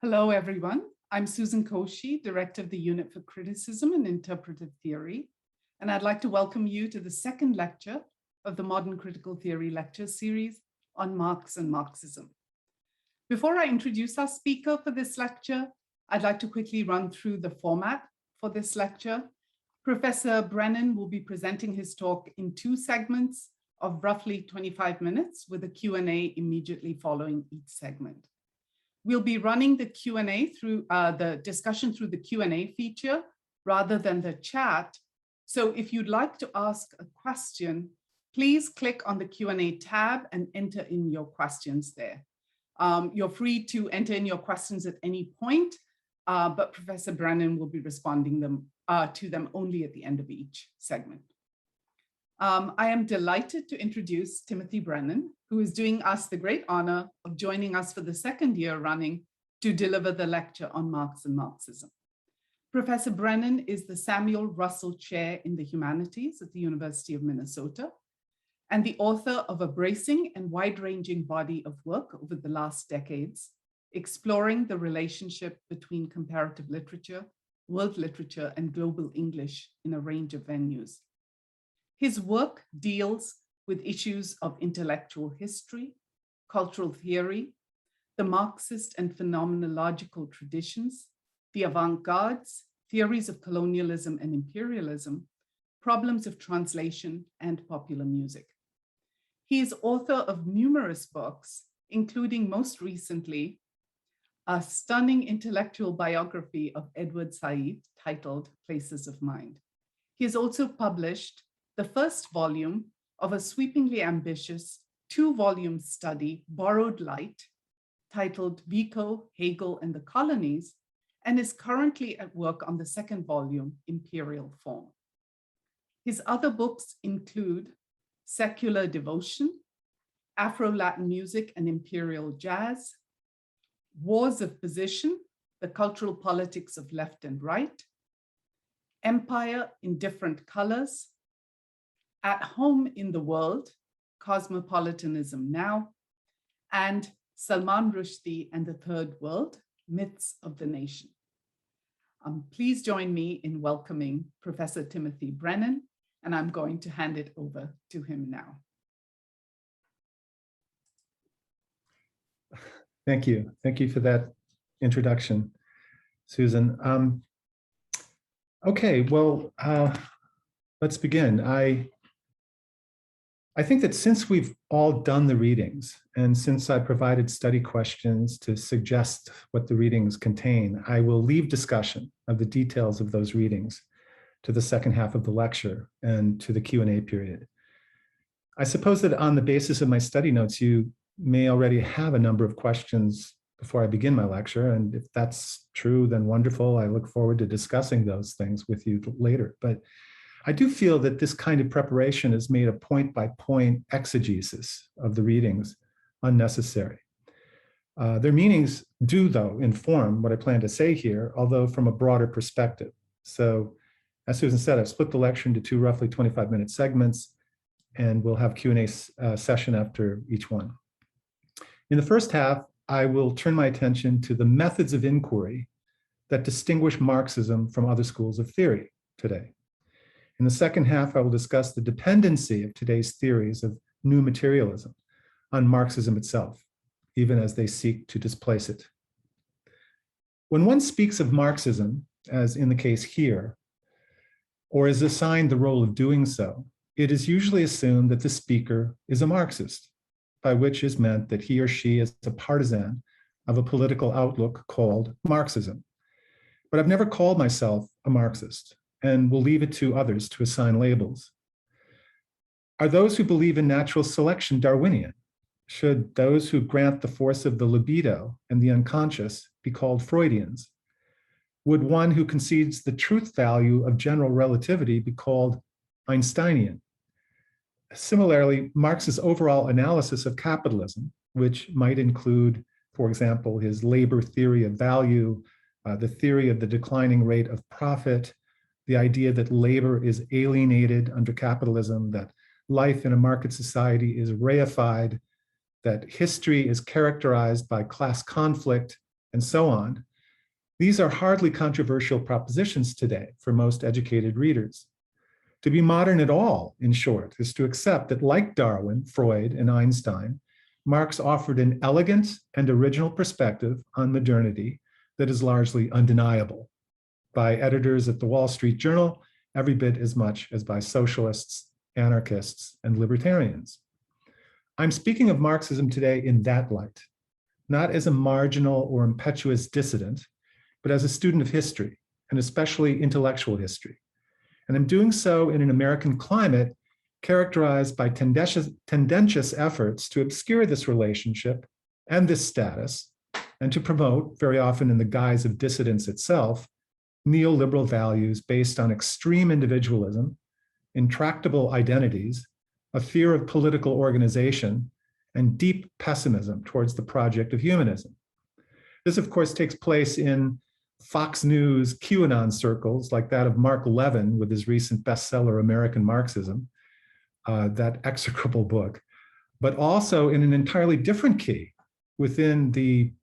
Hello, everyone. I'm Susan Koshy, Director of the Unit for Criticism and Interpretive Theory, and I'd like to welcome you to the second lecture of the Modern Critical Theory lecture series on Marx and Marxism. Before I introduce our speaker for this lecture, I'd like to quickly run through the format for this lecture. Professor Brennan will be presenting his talk in two segments of roughly 25 minutes with a Q&A immediately following each segment. We'll be running the Q&A through the discussion through the Q&A feature rather than the chat. So if you'd like to ask a question, please click on the Q&A tab and enter in your questions there. You're free to enter in your questions at any point, but Professor Brennan will be responding to them only at the end of each segment. I am delighted to introduce Timothy Brennan, who is doing us the great honor of joining us for the second year running to deliver the lecture on Marx and Marxism. Professor Brennan is the Samuel Russell Chair in the Humanities at the University of Minnesota and the author of a bracing and wide-ranging body of work over the last decades, exploring the relationship between comparative literature, world literature, and global English in a range of venues. His work deals with issues of intellectual history, cultural theory, the Marxist and phenomenological traditions, the avant-gardes, theories of colonialism and imperialism, problems of translation, and popular music. He is author of numerous books, including most recently, a stunning intellectual biography of Edward Said titled Places of Mind. He has also published the first volume of a sweepingly ambitious two-volume study, Borrowed Light, titled Vico, Hegel, and the Colonies, and is currently at work on the second volume, Imperial Form. His other books include Secular Devotion, Afro-Latin Music and Imperial Jazz, Wars of Position, The Cultural Politics of Left and Right, Empire in Different Colors, At Home in the World, Cosmopolitanism Now, and Salman Rushdie and the Third World, Myths of the Nation. Please join me in welcoming Professor Timothy Brennan, and I'm going to hand it over to him now. Thank you. Thank you for that introduction, Susan. Okay, well, let's begin. I think that since we've all done the readings, and since I provided study questions to suggest what the readings contain, I will leave discussion of the details of those readings to the second half of the lecture and to the Q&A period. I suppose that on the basis of my study notes, you may already have a number of questions before I begin my lecture, and if that's true, then wonderful. I look forward to discussing those things with you later. But I do feel that this kind of preparation has made a point-by-point exegesis of the readings unnecessary. Their meanings do, though, inform what I plan to say here, although from a broader perspective. So, as Susan said, I've split the lecture into two roughly 25-minute segments, and we'll have Q&A session after each one. In the first half, I will turn my attention to the methods of inquiry that distinguish Marxism from other schools of theory today. In the second half, I will discuss the dependency of today's theories of new materialism on Marxism itself, even as they seek to displace it. When one speaks of Marxism, as in the case here, or is assigned the role of doing so, it is usually assumed that the speaker is a Marxist, by which is meant that he or she is a partisan of a political outlook called Marxism. But I've never called myself a Marxist, and will leave it to others to assign labels. Are those who believe in natural selection Darwinian? Should those who grant the force of the libido and the unconscious be called Freudians? Would one who concedes the truth value of general relativity be called Einsteinian? Similarly, Marx's overall analysis of capitalism, which might include, for example, his labor theory of value, the theory of the declining rate of profit, the idea that labor is alienated under capitalism, that life in a market society is reified, that history is characterized by class conflict, and so on, these are hardly controversial propositions today for most educated readers. To be modern at all, in short, is to accept that, like Darwin, Freud, and Einstein, Marx offered an elegant and original perspective on modernity that is largely undeniable by editors at the Wall Street Journal every bit as much as by socialists, anarchists, and libertarians. I'm speaking of Marxism today in that light, not as a marginal or impetuous dissident, but as a student of history, and especially intellectual history. And I'm doing so in an American climate characterized by tendentious efforts to obscure this relationship and this status, and to promote, very often in the guise of dissidence itself, neoliberal values based on extreme individualism, intractable identities, a fear of political organization, and deep pessimism towards the project of humanism. This, of course, takes place in Fox News QAnon circles like that of Mark Levin with his recent bestseller, American Marxism, that execrable book, but also in an entirely different key within the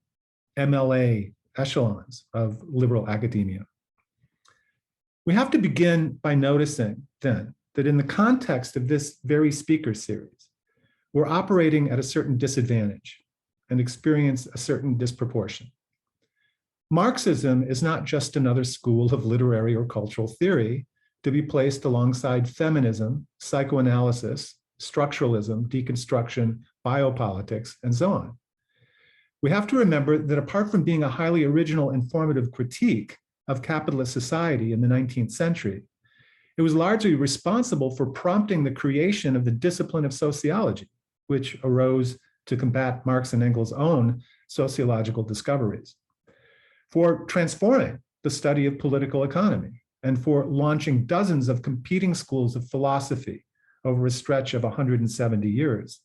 MLA echelons of liberal academia. We have to begin by noticing then that in the context of this very speaker series, we're operating at a certain disadvantage and experience a certain disproportion. Marxism is not just another school of literary or cultural theory to be placed alongside feminism, psychoanalysis, structuralism, deconstruction, biopolitics, and so on. We have to remember that apart from being a highly original and formative critique of capitalist society in the 19th century, it was largely responsible for prompting the creation of the discipline of sociology, which arose to combat Marx and Engels' own sociological discoveries, for transforming the study of political economy, and for launching dozens of competing schools of philosophy over a stretch of 170 years.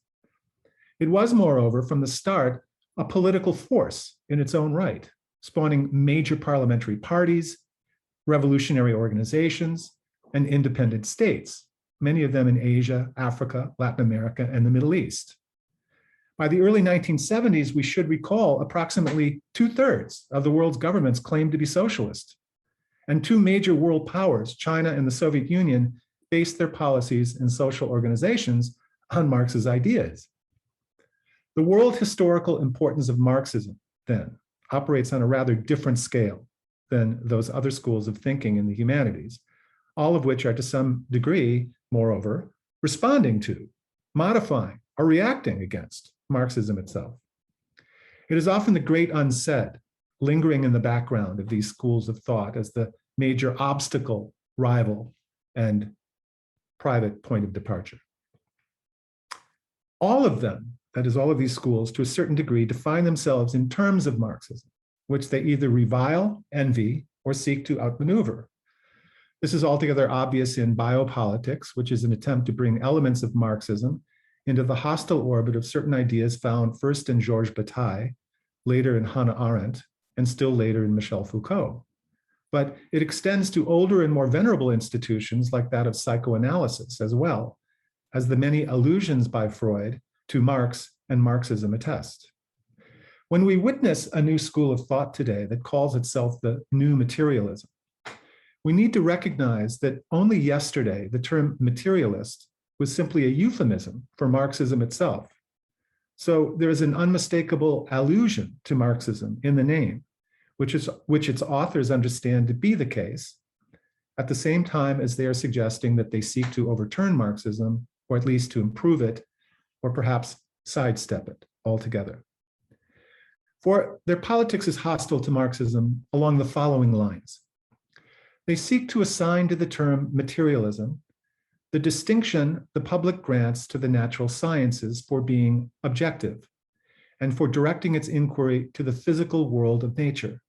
It was, moreover, from the start, a political force in its own right, spawning major parliamentary parties, revolutionary organizations, and independent states, many of them in Asia, Africa, Latin America, and the Middle East. By the early 1970s, we should recall approximately 2/3 of the world's governments claimed to be socialist. And two major world powers, China and the Soviet Union, based their policies and social organizations on Marx's ideas. The world historical importance of Marxism, then, operates on a rather different scale than those other schools of thinking in the humanities, all of which are to some degree, moreover, responding to, modifying, or reacting against Marxism itself. It is often the great unsaid, lingering in the background of these schools of thought as the major obstacle, rival, and private point of departure. All of them, that is, all of these schools, to a certain degree, define themselves in terms of Marxism, which they either revile, envy, or seek to outmaneuver. This is altogether obvious in biopolitics, which is an attempt to bring elements of Marxism into the hostile orbit of certain ideas found first in Georges Bataille, later in Hannah Arendt, and still later in Michel Foucault. But it extends to older and more venerable institutions like that of psychoanalysis as well, as the many allusions by Freud to Marx and Marxism attest. When we witness a new school of thought today that calls itself the new materialism, we need to recognize that only yesterday the term materialist was simply a euphemism for Marxism itself. So there is an unmistakable allusion to Marxism in the name, which its authors understand to be the case, at the same time as they are suggesting that they seek to overturn Marxism, or at least to improve it, or perhaps sidestep it altogether. For their politics is hostile to Marxism along the following lines. They seek to assign to the term materialism the distinction the public grants to the natural sciences for being objective and for directing its inquiry to the physical world of nature.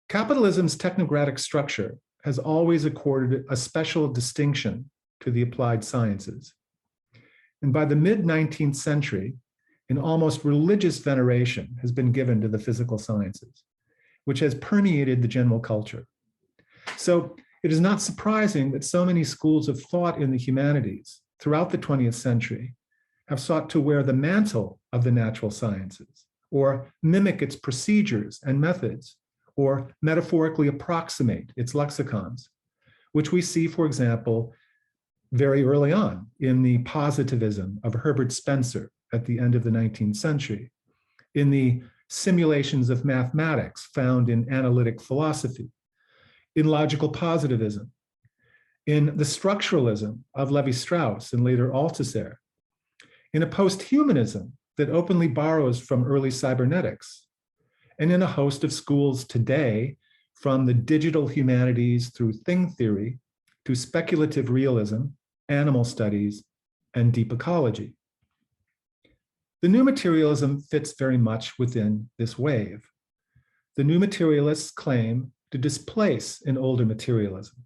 Capitalism's technocratic structure has always accorded a special distinction to the applied sciences. And by the mid-19th century, an almost religious veneration has been given to the physical sciences, which has permeated the general culture. So it is not surprising that so many schools of thought in the humanities throughout the 20th century have sought to wear the mantle of the natural sciences, or mimic its procedures and methods, or metaphorically approximate its lexicons, which we see, for example, very early on in the positivism of Herbert Spencer at the end of the 19th century, in the simulations of mathematics found in analytic philosophy, in logical positivism, in the structuralism of Levi-Strauss and later Althusser, in a post-humanism that openly borrows from early cybernetics, and in a host of schools today, from the digital humanities through thing theory to speculative realism, animal studies, and deep ecology. The new materialism fits very much within this wave. The new materialists claim to displace an older materialism,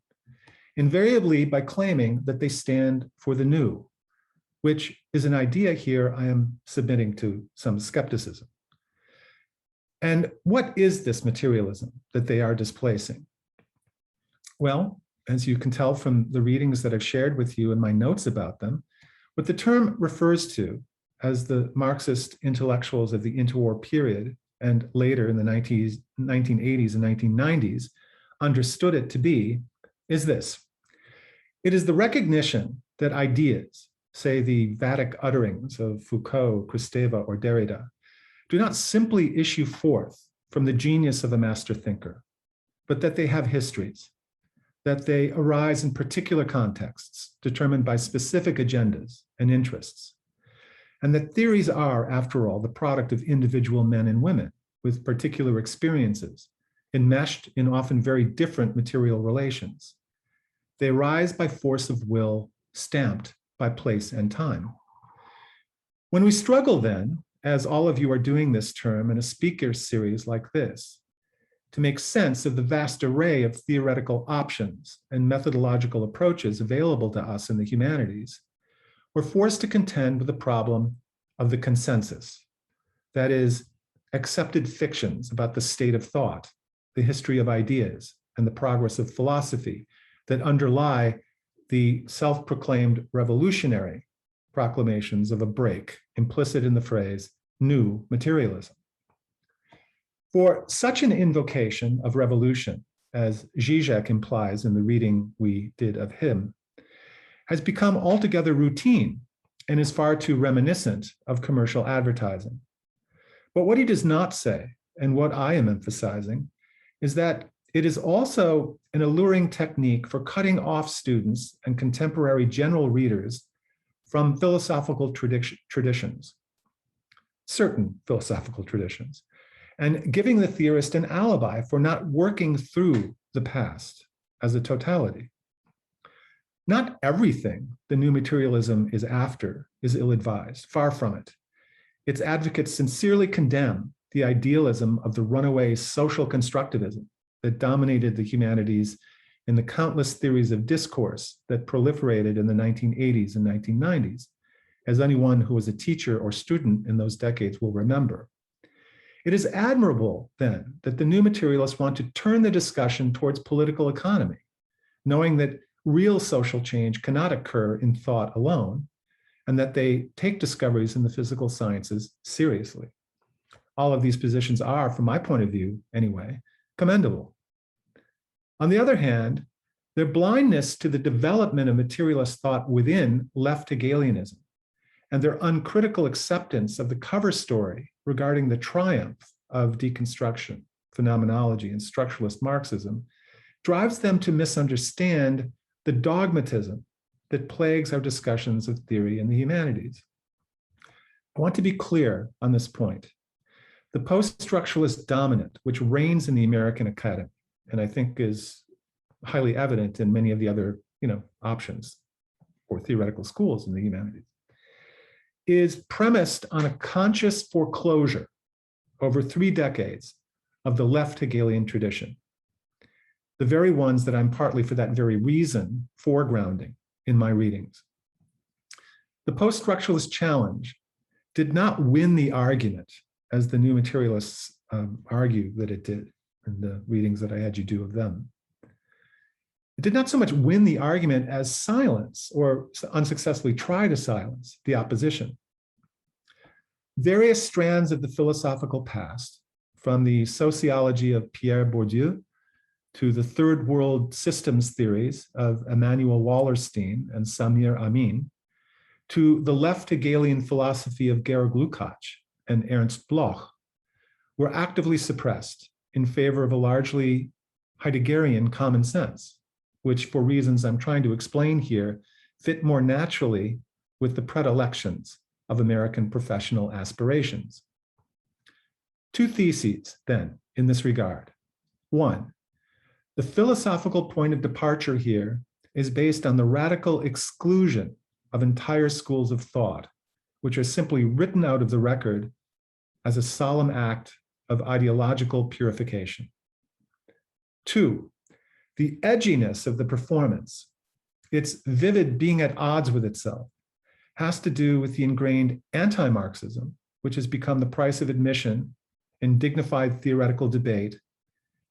invariably by claiming that they stand for the new, which is an idea here I am submitting to some skepticism. And what is this materialism that they are displacing? Well, as you can tell from the readings that I've shared with you in my notes about them, what the term refers to, as the Marxist intellectuals of the interwar period and later in the 1980s and 1990s understood it to be, is this. It is the recognition that ideas, say the Vatic utterings of Foucault, Kristeva, or Derrida, do not simply issue forth from the genius of a master thinker, but that they have histories, that they arise in particular contexts determined by specific agendas and interests, and that theories are, after all, the product of individual men and women with particular experiences, enmeshed in often very different material relations. They arise by force of will, stamped by place and time. When we struggle then, as all of you are doing this term in a speaker series like this, to make sense of the vast array of theoretical options and methodological approaches available to us in the humanities, we're forced to contend with the problem of the consensus, that is, accepted fictions about the state of thought, the history of ideas, and the progress of philosophy that underlie the self-proclaimed revolutionary proclamations of a break implicit in the phrase new materialism. For such an invocation of revolution, as Zizek implies in the reading we did of him, has become altogether routine and is far too reminiscent of commercial advertising. But what he does not say, and what I am emphasizing, is that it is also an alluring technique for cutting off students and contemporary general readers from philosophical traditions, certain philosophical traditions, and giving the theorist an alibi for not working through the past as a totality. Not everything the new materialism is after is ill-advised, far from it. Its advocates sincerely condemn the idealism of the runaway social constructivism that dominated the humanities in the countless theories of discourse that proliferated in the 1980s and 1990s, as anyone who was a teacher or student in those decades will remember. It is admirable, then, that the new materialists want to turn the discussion towards political economy, knowing that real social change cannot occur in thought alone, and that they take discoveries in the physical sciences seriously. All of these positions are, from my point of view anyway, commendable. On the other hand, their blindness to the development of materialist thought within left Hegelianism and their uncritical acceptance of the cover story regarding the triumph of deconstruction, phenomenology, and structuralist Marxism drives them to misunderstand the dogmatism that plagues our discussions of theory in the humanities. I want to be clear on this point. The post-structuralist dominant, which reigns in the American academy, and I think is highly evident in many of the other options for theoretical schools in the humanities, is premised on a conscious foreclosure over 3 decades of the left Hegelian tradition, the very ones that I'm partly for that very reason foregrounding in my readings. The post-structuralist challenge did not win the argument, as the new materialists argue that it did in the readings that I had you do of them. It did not so much win the argument as silence or unsuccessfully try to silence the opposition. Various strands of the philosophical past, from the sociology of Pierre Bourdieu to the third world systems theories of Emmanuel Wallerstein and Samir Amin, to the left Hegelian philosophy of Georg Lukács and Ernst Bloch, were actively suppressed in favor of a largely Heideggerian common sense, which, for reasons I'm trying to explain here, fit more naturally with the predilections of American professional aspirations. Two theses, then, in this regard. One, the philosophical point of departure here is based on the radical exclusion of entire schools of thought, which are simply written out of the record as a solemn act of ideological purification. Two, the edginess of the performance, its vivid being at odds with itself, has to do with the ingrained anti-Marxism, which has become the price of admission in dignified theoretical debate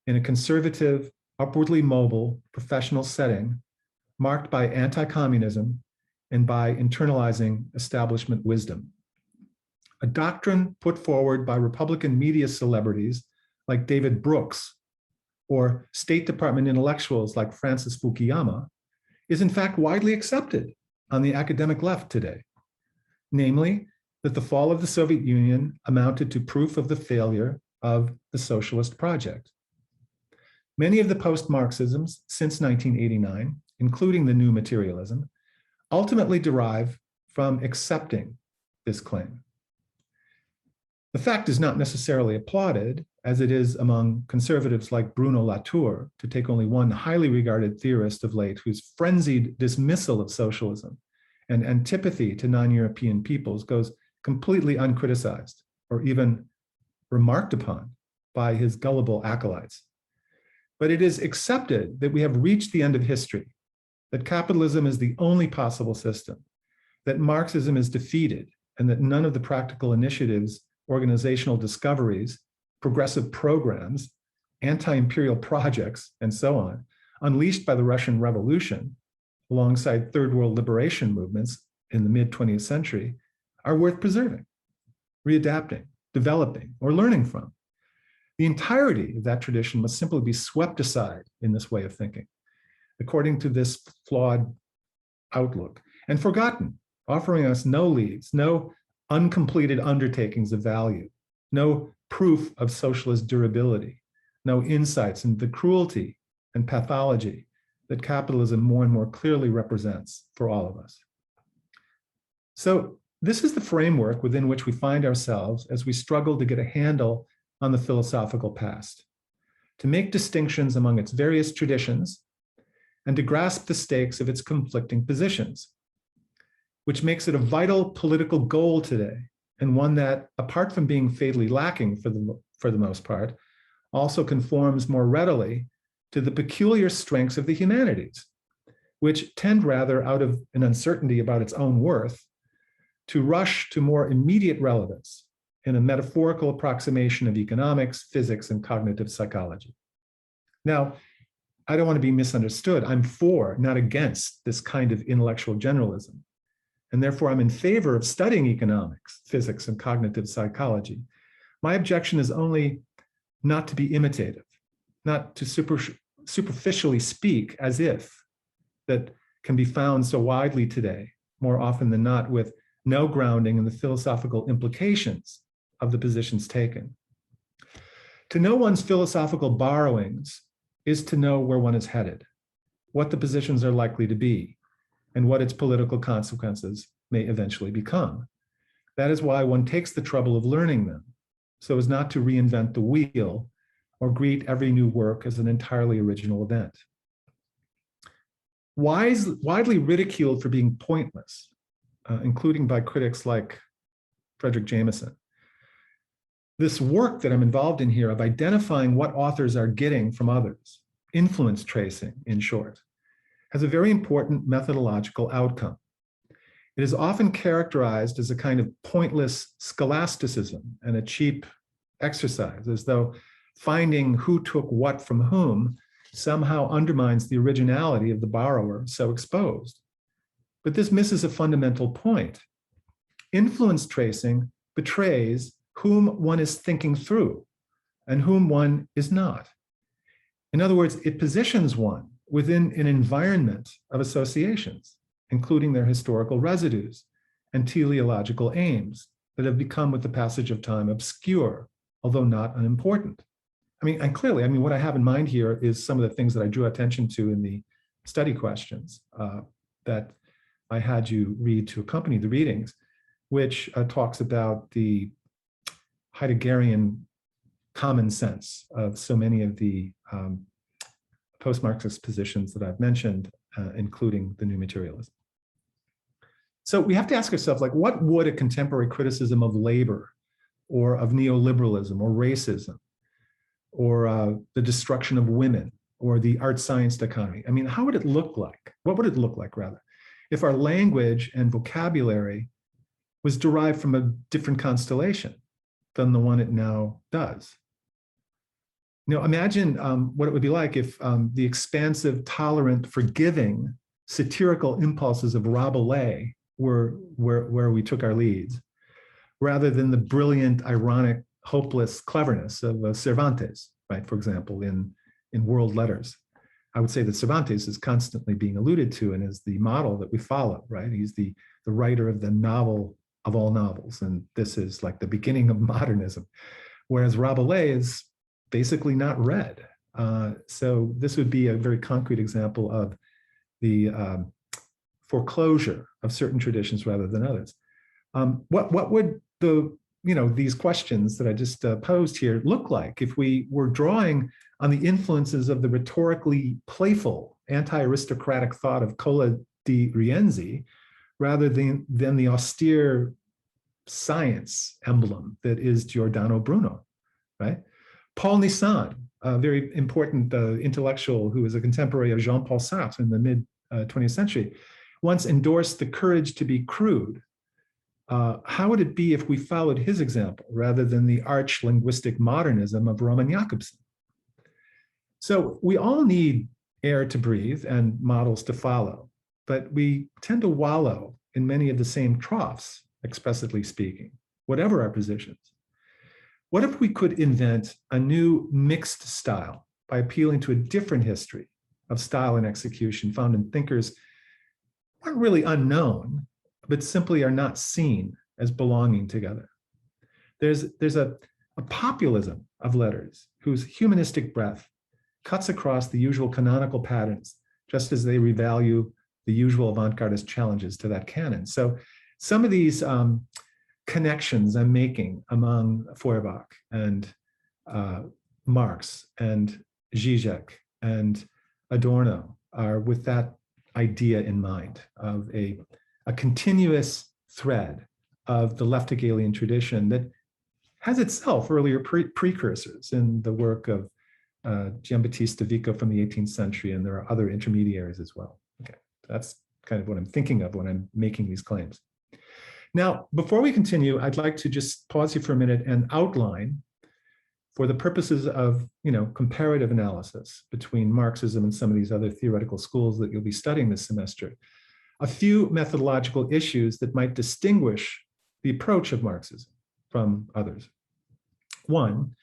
in a conservative, upwardly mobile professional setting marked by anti-communism and by internalizing establishment wisdom. A doctrine put forward by Republican media celebrities like David Brooks or State Department intellectuals like Francis Fukuyama is in fact widely accepted on the academic left today, namely that the fall of the Soviet Union amounted to proof of the failure of the socialist project. Many of the post-Marxisms since 1989, including the new materialism, ultimately derive from accepting this claim. The fact is not necessarily applauded, as it is among conservatives like Bruno Latour, to take only one highly regarded theorist of late whose frenzied dismissal of socialism and antipathy to non-European peoples goes completely uncriticized or even remarked upon by his gullible acolytes. But it is accepted that we have reached the end of history, that capitalism is the only possible system, that Marxism is defeated, and that none of the practical initiatives, organizational discoveries, progressive programs, anti-imperial projects, and so on, unleashed by the Russian Revolution, alongside third world liberation movements in the mid-20th century, are worth preserving, readapting, developing, or learning from. The entirety of that tradition must simply be swept aside in this way of thinking, according to this flawed outlook, and forgotten, offering us no leads, no uncompleted undertakings of value, no proof of socialist durability, no insights into the cruelty and pathology that capitalism more and more clearly represents for all of us. So this is the framework within which we find ourselves as we struggle to get a handle on the philosophical past, to make distinctions among its various traditions, and to grasp the stakes of its conflicting positions, which makes it a vital political goal today, and one that, apart from being fatally lacking for the most part, also conforms more readily to the peculiar strengths of the humanities, which tend rather, out of an uncertainty about its own worth, to rush to more immediate relevance in a metaphorical approximation of economics, physics, and cognitive psychology. Now, I don't want to be misunderstood. I'm for, not against, this kind of intellectual generalism. And therefore, I'm in favor of studying economics, physics, and cognitive psychology. My objection is only not to be imitative, not to superficially speak as if that can be found so widely today, more often than not, with no grounding in the philosophical implications of the positions taken. To know one's philosophical borrowings is to know where one is headed, what the positions are likely to be, and what its political consequences may eventually become. That is why one takes the trouble of learning them, so as not to reinvent the wheel or greet every new work as an entirely original event. Widely ridiculed for being pointless, including by critics like Frederick Jameson, this work that I'm involved in here of identifying what authors are getting from others, influence tracing, in short, has a very important methodological outcome. It is often characterized as a kind of pointless scholasticism and a cheap exercise, as though finding who took what from whom somehow undermines the originality of the borrower so exposed. But this misses a fundamental point. Influence tracing betrays whom one is thinking through and whom one is not. In other words, it positions one within an environment of associations, including their historical residues and teleological aims that have become, with the passage of time, obscure, although not unimportant. And clearly, what I have in mind here is some of the things that I drew attention to in the study questions that I had you read to accompany the readings, which talks about the Heideggerian common sense of so many of the post-Marxist positions that I've mentioned, including the new materialism. So we have to ask ourselves, what would a contemporary criticism of labor or of neoliberalism or racism or the destruction of women or the art-science dichotomy, how would it look like? What would it look like, rather, if our language and vocabulary was derived from a different constellation than the one it now does? Imagine what it would be like if the expansive, tolerant, forgiving, satirical impulses of Rabelais were where we took our leads, rather than the brilliant, ironic, hopeless cleverness of Cervantes, right? For example, in world letters. I would say that Cervantes is constantly being alluded to and is the model that we follow, right? He's the writer of the novel of all novels, and this is like the beginning of modernism, whereas Rabelais is basically not read. So this would be a very concrete example of the foreclosure of certain traditions rather than others. What would these questions that I just posed here look like if we were drawing on the influences of the rhetorically playful anti-aristocratic thought of Cola di Rienzi rather than the austere science emblem that is Giordano Bruno, right? Paul Nissan, a very important intellectual who is a contemporary of Jean-Paul Sartre in the mid-20th century, once endorsed the courage to be crude. How would it be if we followed his example rather than the arch linguistic modernism of Roman Jakobson? So we all need air to breathe and models to follow, but we tend to wallow in many of the same troughs, expressively speaking, whatever our positions. What if we could invent a new mixed style by appealing to a different history of style and execution found in thinkers who aren't really unknown, but simply are not seen as belonging together? There's a populism of letters whose humanistic breath cuts across the usual canonical patterns, just as they revalue the usual avant-gardist challenges to that canon. So some of these connections I'm making among Feuerbach and Marx and Zizek and Adorno are with that idea in mind of a continuous thread of the left Hegelian tradition that has itself earlier precursors in the work of Giambattista Vico from the 18th century, and there are other intermediaries as well. Okay, that's kind of what I'm thinking of when I'm making these claims. Now, before we continue, I'd like to just pause here for a minute and outline, for the purposes of comparative analysis between Marxism and some of these other theoretical schools that you'll be studying this semester, a few methodological issues that might distinguish the approach of Marxism from others. One,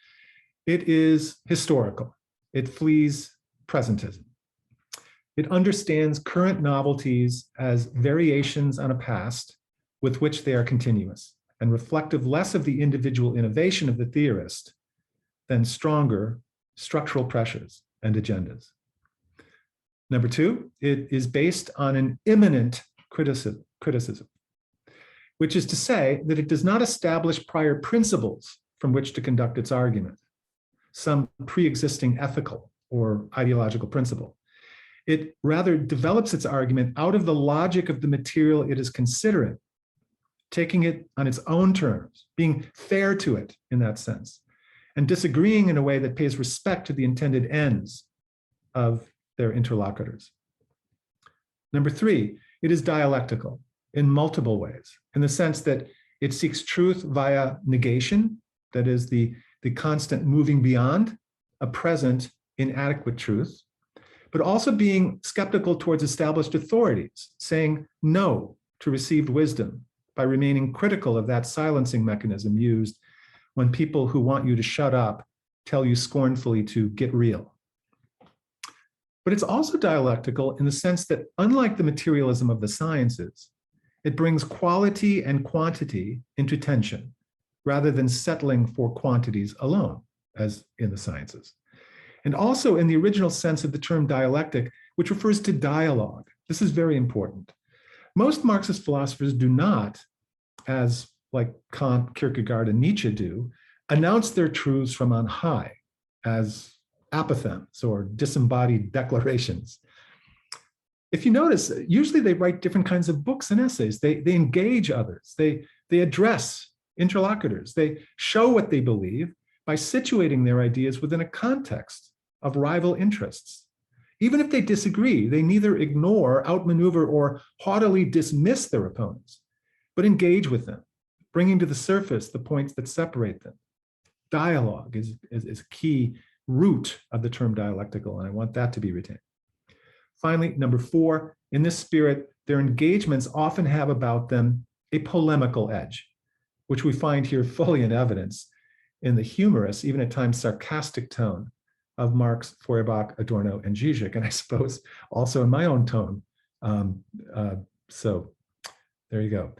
it is historical. It flees presentism. It understands current novelties as variations on a past with which they are continuous and reflective less of the individual innovation of the theorist than stronger structural pressures and agendas. Number two, it is based on an immanent criticism, which is to say that it does not establish prior principles from which to conduct its argument, some pre-existing ethical or ideological principle. It rather develops its argument out of the logic of the material it is considering, taking it on its own terms, being fair to it in that sense, and disagreeing in a way that pays respect to the intended ends of their interlocutors. Number three, it is dialectical in multiple ways, in the sense that it seeks truth via negation, that is the constant moving beyond a present inadequate truth, but also being skeptical towards established authorities, saying no to received wisdom by remaining critical of that silencing mechanism used when people who want you to shut up tell you scornfully to get real. But it's also dialectical in the sense that, unlike the materialism of the sciences, it brings quality and quantity into tension, rather than settling for quantities alone, as in the sciences. And also in the original sense of the term dialectic, which refers to dialogue. This is very important. Most Marxist philosophers do not, as like Kant, Kierkegaard, and Nietzsche do, announce their truths from on high as apothegms or disembodied declarations. If you notice, usually they write different kinds of books and essays. They engage others. They address interlocutors. They show what they believe by situating their ideas within a context of rival interests. Even if they disagree, they neither ignore, outmaneuver, or haughtily dismiss their opponents, but engage with them, bringing to the surface the points that separate them. Dialogue is a key root of the term dialectical, and I want that to be retained. Finally, number 4, in this spirit, their engagements often have about them a polemical edge, which we find here fully in evidence in the humorous, even at times sarcastic tone of Marx, Feuerbach, Adorno, and Zizek, and I suppose also in my own tone. So there you go.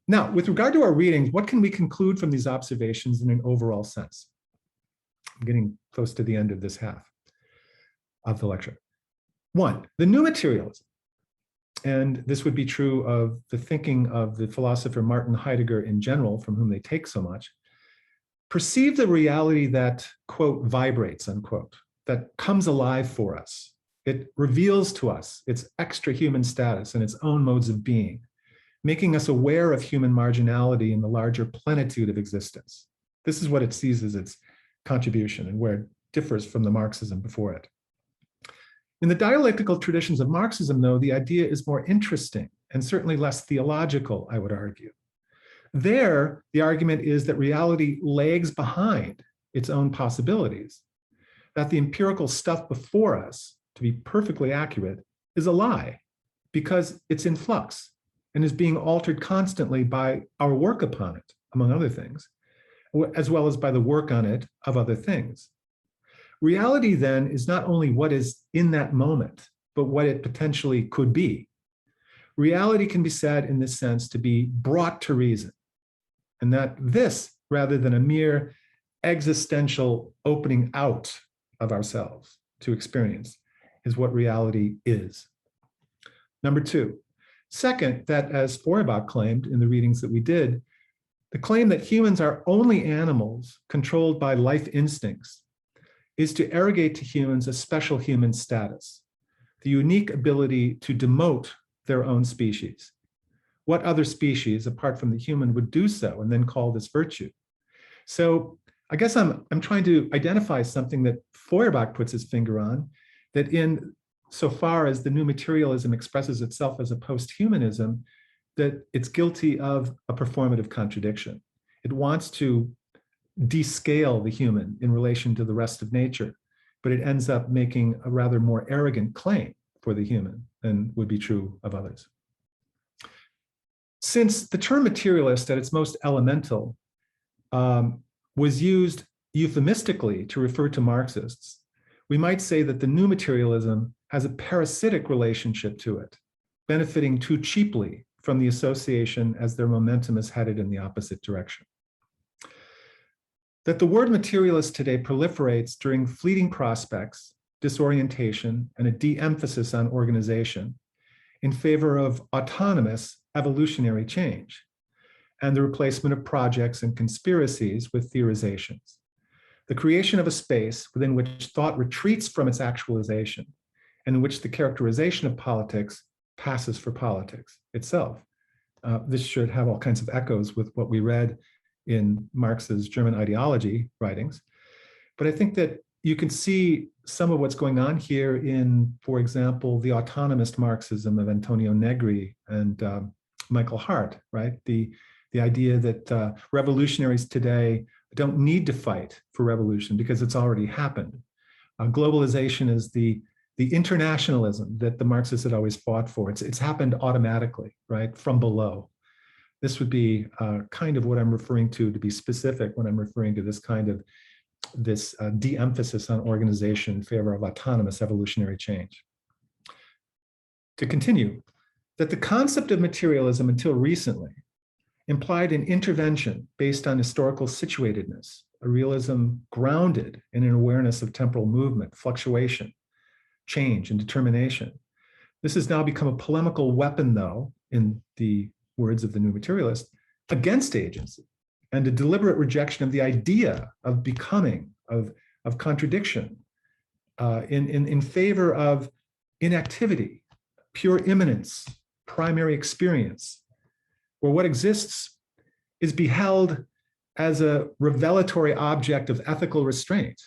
Now, with regard to our readings, what can we conclude from these observations in an overall sense? I'm getting close to the end of this half of the lecture. 1, the new materialism, and this would be true of the thinking of the philosopher Martin Heidegger in general, from whom they take so much, perceive the reality that, quote, vibrates, unquote, that comes alive for us. It reveals to us its extra-human status and its own modes of being, making us aware of human marginality in the larger plenitude of existence. This is what it sees as its contribution and where it differs from the Marxism before it. In the dialectical traditions of Marxism, though, the idea is more interesting and certainly less theological, I would argue. There, the argument is that reality lags behind its own possibilities, that the empirical stuff before us, to be perfectly accurate, is a lie because it's in flux and is being altered constantly by our work upon it, among other things, as well as by the work on it of other things. Reality, then, is not only what is in that moment, but what it potentially could be. Reality can be said in this sense to be brought to reason, and that this, rather than a mere existential opening out of ourselves to experience, is what reality is. Number 2, second, that as Feuerbach claimed in the readings that we did, the claim that humans are only animals controlled by life instincts is to arrogate to humans a special human status, the unique ability to demote their own species. What other species, apart from the human, would do so and then call this virtue? So I guess I'm trying to identify something that Feuerbach puts his finger on, that in so far as the new materialism expresses itself as a post-humanism, that it's guilty of a performative contradiction. It wants to descale the human in relation to the rest of nature, but it ends up making a rather more arrogant claim for the human than would be true of others. Since the term materialist at its most elemental was used euphemistically to refer to Marxists, we might say that the new materialism has a parasitic relationship to it, benefiting too cheaply from the association as their momentum is headed in the opposite direction. That the word materialist today proliferates during fleeting prospects, disorientation, and a de-emphasis on organization in favor of autonomous evolutionary change and the replacement of projects and conspiracies with theorizations. The creation of a space within which thought retreats from its actualization and in which the characterization of politics passes for politics itself. This should have all kinds of echoes with what we read in Marx's German ideology writings. But I think that you can see some of what's going on here in, for example, the autonomist Marxism of Antonio Negri and Michael Hart, right? The idea that revolutionaries today don't need to fight for revolution because it's already happened. Globalization is the internationalism that the Marxists had always fought for. It's happened automatically, right, from below. This would be kind of what I'm referring to be specific when I'm referring to this kind of de-emphasis on organization in favor of autonomous evolutionary change. To continue, that the concept of materialism until recently implied an intervention based on historical situatedness, a realism grounded in an awareness of temporal movement, fluctuation, change, and determination. This has now become a polemical weapon, though, in the words of the new materialist, against agency, and a deliberate rejection of the idea of becoming, of contradiction, in favor of inactivity, pure immanence, primary experience, where what exists is beheld as a revelatory object of ethical restraint,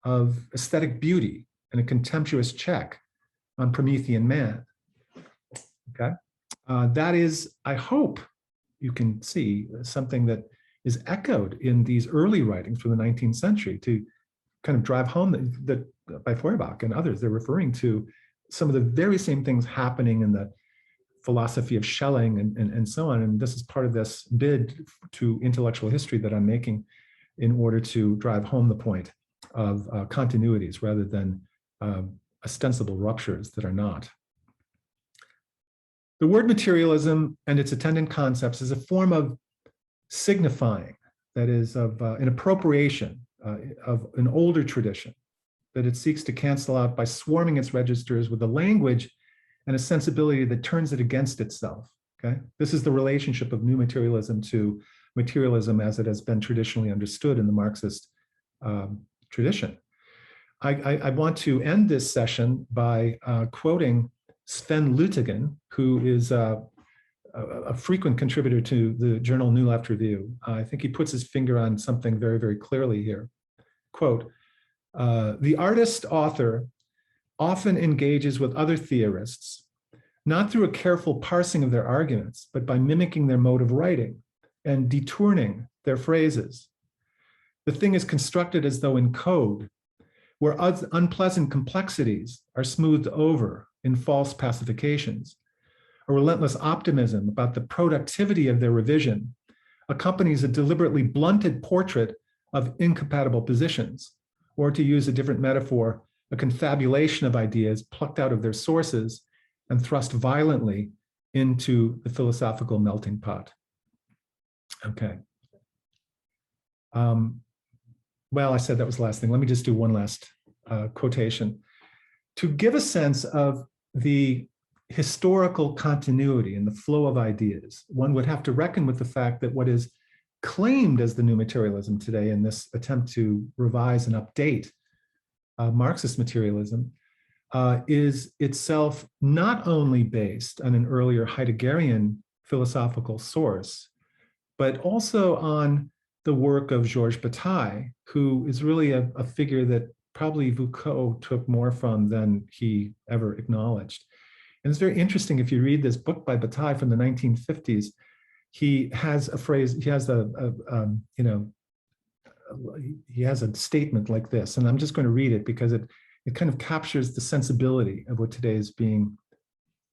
of aesthetic beauty, and a contemptuous check on Promethean man. Okay, that is, I hope you can see, something that is echoed in these early writings from the 19th century to kind of drive home that by Feuerbach and others, they're referring to some of the very same things happening in the philosophy of Schelling and so on. And this is part of this bid to intellectual history that I'm making in order to drive home the point of continuities rather than ostensible ruptures that are not. The word materialism and its attendant concepts is a form of signifying, that is, of an appropriation of an older tradition that it seeks to cancel out by swarming its registers with a language and a sensibility that turns it against itself. Okay, this is the relationship of new materialism to materialism as it has been traditionally understood in the Marxist tradition. I want to end this session by quoting Sven Luetgen, who is a frequent contributor to the journal New Left Review. I think he puts his finger on something very, very clearly here. Quote, the artist author often engages with other theorists, not through a careful parsing of their arguments, but by mimicking their mode of writing and detouring their phrases. The thing is constructed as though in code, where unpleasant complexities are smoothed over in false pacifications. A relentless optimism about the productivity of their revision accompanies a deliberately blunted portrait of incompatible positions, or to use a different metaphor, a confabulation of ideas plucked out of their sources and thrust violently into the philosophical melting pot. Okay. Well, I said that was the last thing. Let me just do one last quotation. To give a sense of the historical continuity and the flow of ideas, one would have to reckon with the fact that what is claimed as the new materialism today in this attempt to revise and update Marxist materialism is itself not only based on an earlier Heideggerian philosophical source, but also on the work of Georges Bataille, who is really a figure that probably Foucault took more from than he ever acknowledged. And it's very interesting, if you read this book by Bataille from the 1950s, he has a phrase, he has he has a statement like this, and I'm just going to read it because it kind of captures the sensibility of what today is being,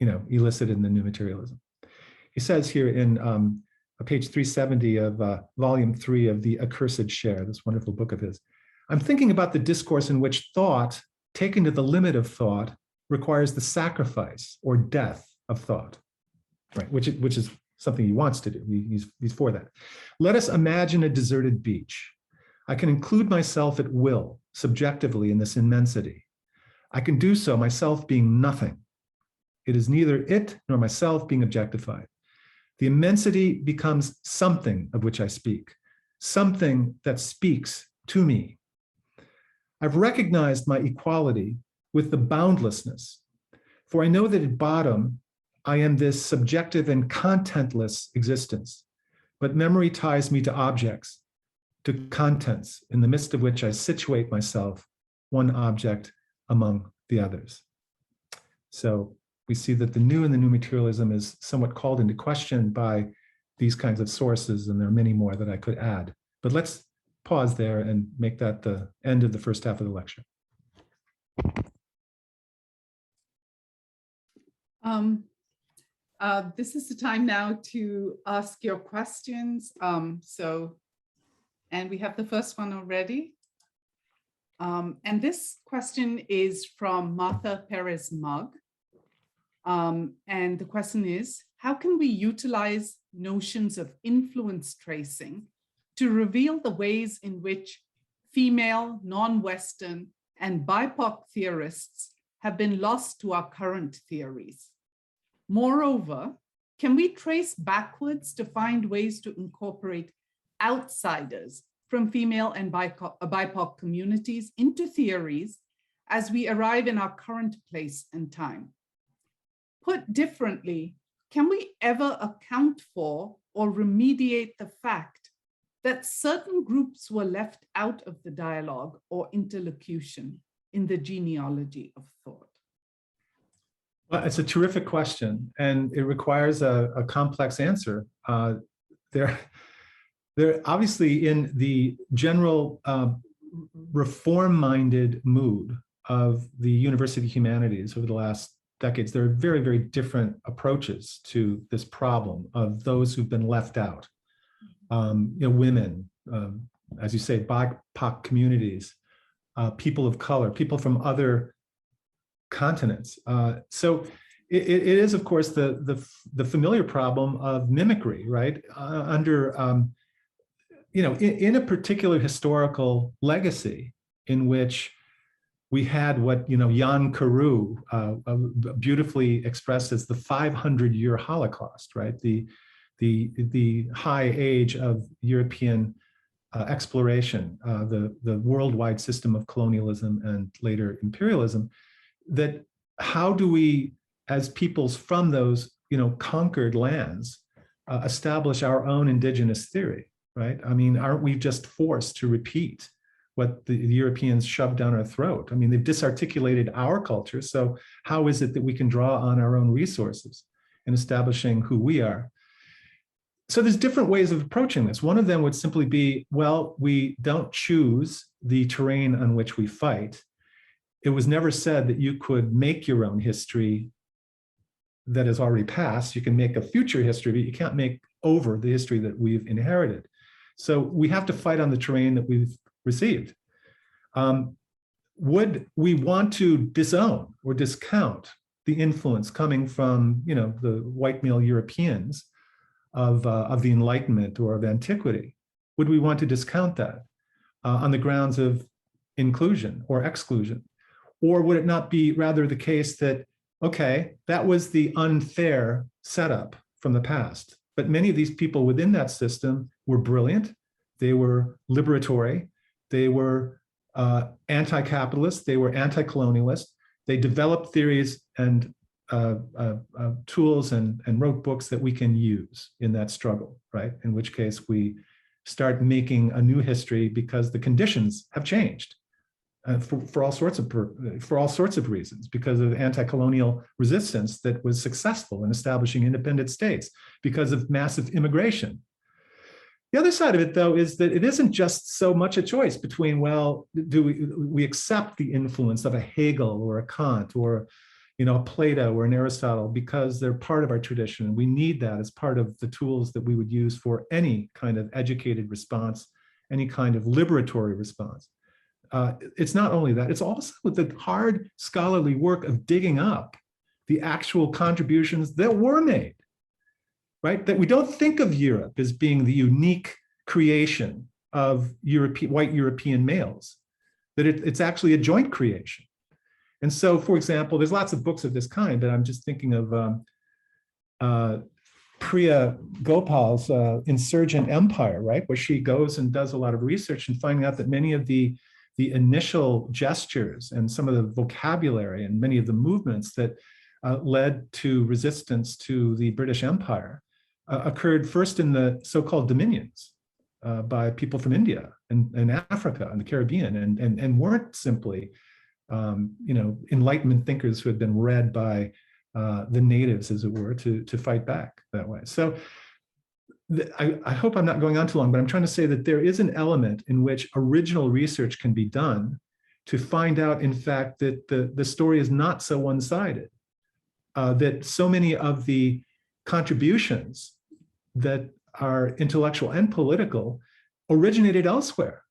elicited in the new materialism. He says here in page 370 of volume 3 of The Accursed Share, this wonderful book of his, I'm thinking about the discourse in which thought, taken to the limit of thought, requires the sacrifice or death of thought, right? Which is something he wants to do. He's for that. Let us imagine a deserted beach. I can include myself at will, subjectively, in this immensity. I can do so, myself being nothing. It is neither it nor myself being objectified. The immensity becomes something of which I speak, something that speaks to me. I've recognized my equality with the boundlessness, for I know that at bottom, I am this subjective and contentless existence, but memory ties me to objects, to contents, in the midst of which I situate myself, one object among the others. So we see that the new and the new materialism is somewhat called into question by these kinds of sources, and there are many more that I could add. But let's pause there and make that the end of the first half of the lecture. This is the time now to ask your questions. And we have the first one already. And this question is from Martha Perez Mugg. And the question is, how can we utilize notions of influence tracing to reveal the ways in which female, non-Western, and BIPOC theorists have been lost to our current theories? Moreover, can we trace backwards to find ways to incorporate outsiders from female and BIPOC communities into theories as we arrive in our current place and time? Put differently, can we ever account for or remediate the fact that certain groups were left out of the dialogue or interlocution in the genealogy of thought? Well, it's a terrific question, and it requires a complex answer. They're obviously in the general reform-minded mood of the University of Humanities over the last decades. There are very, very different approaches to this problem of those who've been left out. Women, as you say, BIPOC communities, people of color, people from other continents. So it is, of course, the familiar problem of mimicry, right? In a particular historical legacy in which we had what Jan Carew beautifully expressed as the 500-year Holocaust, right? The high age of European exploration, the worldwide system of colonialism and later imperialism. That how do we, as peoples from those conquered lands, establish our own indigenous theory, right? I mean, aren't we just forced to repeat what the Europeans shoved down our throat? I mean, they've disarticulated our culture, so how is it that we can draw on our own resources in establishing who we are? So there's different ways of approaching this. One of them would simply be, well, we don't choose the terrain on which we fight. It was never said that you could make your own history that is already past. You can make a future history, but you can't make over the history that we've inherited. So we have to fight on the terrain that we've received. Would we want to disown or discount the influence coming from, the white male Europeans of the Enlightenment or of antiquity? Would we want to discount that on the grounds of inclusion or exclusion? Or would it not be rather the case that, okay, that was the unfair setup from the past, but many of these people within that system were brilliant, they were liberatory, they were anti-capitalist, they were anti-colonialist, they developed theories and tools and wrote books that we can use in that struggle, right? In which case we start making a new history because the conditions have changed. For all sorts of reasons, because of anti-colonial resistance that was successful in establishing independent states, because of massive immigration. The other side of it, though, is that it isn't just so much a choice between, well, do we accept the influence of a Hegel or a Kant or a Plato or an Aristotle because they're part of our tradition. We need that as part of the tools that we would use for any kind of educated response, any kind of liberatory response. It's not only that, it's also the hard scholarly work of digging up the actual contributions that were made, right? That we don't think of Europe as being the unique creation of white European males, that it's actually a joint creation. And so, for example, there's lots of books of this kind, but I'm just thinking of Priya Gopal's Insurgent Empire, right? Where she goes and does a lot of research and finding out that many of the initial gestures and some of the vocabulary and many of the movements that led to resistance to the British Empire occurred first in the so-called dominions by people from India and Africa and the Caribbean, and weren't simply Enlightenment thinkers who had been read by the natives, as it were, to fight back that way. So I hope I'm not going on too long, but I'm trying to say that there is an element in which original research can be done to find out, in fact, that the story is not so one-sided, that so many of the contributions that are intellectual and political originated elsewhere.